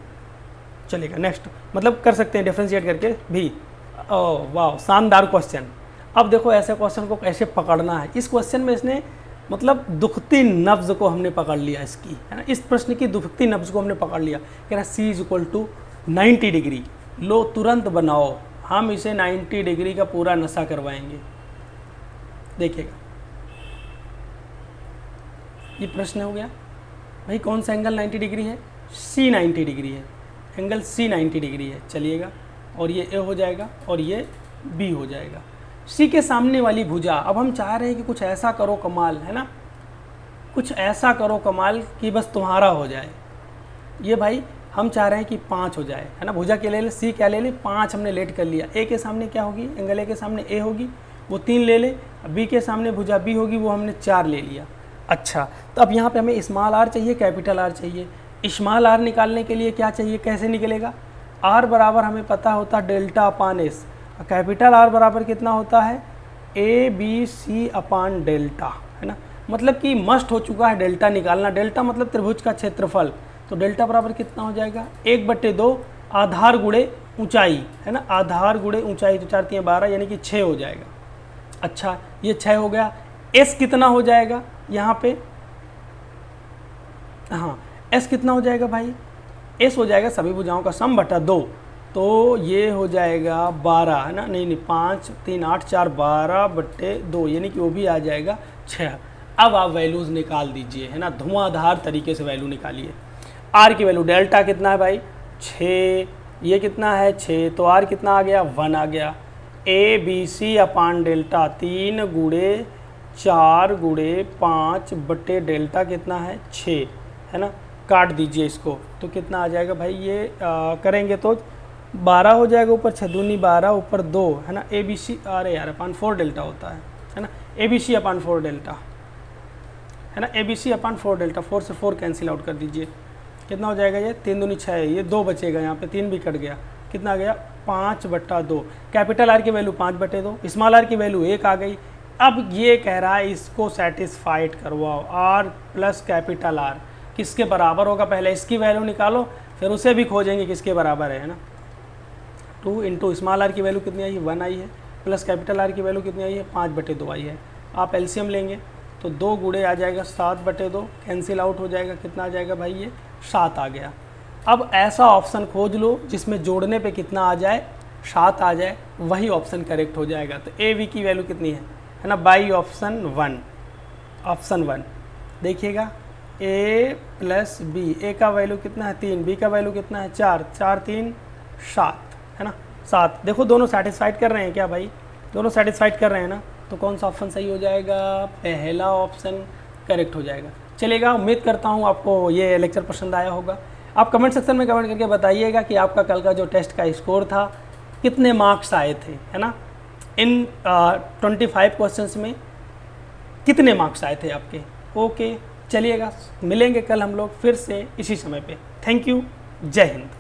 चलेगा। नेक्स्ट मतलब कर सकते हैं डिफ्रेंशिएट करके भी। ओह वाह, शानदार क्वेश्चन। अब देखो ऐसे क्वेश्चन को कैसे पकड़ना है। इस क्वेश्चन में इसने मतलब दुखती नब्ज को हमने पकड़ लिया इसकी, है ना, इस प्रश्न की दुखती नब्ज को हमने पकड़ लिया। कह रहा C = 90 डिग्री, लो तुरंत बनाओ, हम इसे 90 डिग्री का पूरा नशा करवाएंगे। देखिएगा ये प्रश्न हो गया भाई, कौन सा एंगल 90 डिग्री है? C 90 डिग्री है, एंगल C 90 डिग्री है। चलिएगा, और ये A हो जाएगा और ये B हो जाएगा। C के सामने वाली भुजा, अब हम चाह रहे हैं कि कुछ ऐसा करो कमाल, है ना, कुछ ऐसा करो कमाल कि बस तुम्हारा हो जाए। ये भाई हम चाह रहे हैं कि 5 हो जाए, है ना। भुजा के ले ले, C क्या ले ले, 5 हमने लेट कर लिया। A के सामने क्या होगी, एंगल A के सामने A होगी, वो 3 ले ले। B के सामने भुजा B होगी, वो हमने 4 ले लिया। अच्छा, तो अब यहाँ पे हमें स्मॉल r चाहिए, कैपिटल R चाहिए। स्मॉल r निकालने के लिए क्या चाहिए, कैसे निकलेगा? r बराबर हमें पता होता है δ/s, कैपिटल R बराबर कितना होता है, ABC/δ, है ना। मतलब कि मस्ट हो चुका है डेल्टा निकालना। डेल्टा मतलब त्रिभुज का क्षेत्रफल, तो डेल्टा बराबर कितना हो जाएगा, 1/2 आधार गुणे ऊंचाई, है ना, आधार गुणे ऊंचाई, तो 4 3 12 यानी कि 6 हो जाएगा। अच्छा, ये 6 हो गया। S कितना हो जाएगा यहाँ पे, हाँ S कितना हो जाएगा भाई, S हो जाएगा सभी भुजाओं का सम बटा 2, तो ये हो जाएगा 12, है ना, नहीं 5 3 8 4 12/2, यानी कि वो भी आ जाएगा 6। अब आप वैल्यूज़ निकाल दीजिए, है ना, धुआंधार तरीके से वैल्यू निकालिए। R की वैल्यू, डेल्टा कितना है भाई 6, ये कितना है 6, तो R कितना आ गया 1 आ गया। ABC/δ 3 × 4 × 5/δ कितना है 6, है ना। काट दीजिए इसको, तो कितना आ जाएगा भाई, ये करेंगे तो 12 हो जाएगा, ऊपर 6 दूनी 12, ऊपर 2, है ना। ABC, अरे यार /4δ होता है ना, ABC/4δ, है ना, ABC/4δ। 4 से 4 कैंसिल आउट कर दीजिए, कितना हो जाएगा, ये 3 दूनी 6 है, ये 2 बचेगा, यहाँ पे 3 भी कट गया, कितना आ गया 5/2। कैपिटल R की वैल्यू 5/2, स्मॉल r की वैल्यू 1 आ गई। अब ये कह रहा है इसको सेटिस्फाइड करवाओ, R + कैपिटल R किसके बराबर होगा, पहले इसकी वैल्यू निकालो, फिर उसे भी खोजेंगे किसके बराबर है ना। 2 × स्मॉल r की वैल्यू कितनी आई है, 1 आई है, प्लस कैपिटल R की वैल्यू कितनी आई है, 5/2 आई है। आप एलसीएम लेंगे तो 2 गुणे आ जाएगा 7/2, कैंसिल आउट हो जाएगा, कितना आ जाएगा भाई, ये 7 आ गया। अब ऐसा ऑप्शन खोज लो जिसमें जोड़ने पे कितना आ जाए, 7 आ जाए, वही ऑप्शन करेक्ट हो जाएगा। तो AB की वैल्यू कितनी है ना, बाई ऑप्शन 1 देखिएगा ए प्लस बी, ए का वैल्यू कितना है 3, बी का वैल्यू कितना है 4, 4 3 7 है ना 7। देखो दोनों सेटिस्फाइड कर रहे हैं क्या भाई, दोनों सेटिस्फाइड कर रहे हैं ना, तो कौन सा ऑप्शन सही हो जाएगा, पहला ऑप्शन करेक्ट हो जाएगा। चलेगा, उम्मीद करता हूँ आपको ये लेक्चर पसंद आया होगा। आप कमेंट सेक्शन में कमेंट करके बताइएगा कि आपका कल का जो टेस्ट का स्कोर था कितने मार्क्स आए थे, है ना, इन 25 क्वेश्चंस में कितने मार्क्स आए थे आपके। ओके, चलिएगा, मिलेंगे कल हम लोग फिर से इसी समय पे। थैंक यू, जय हिंद।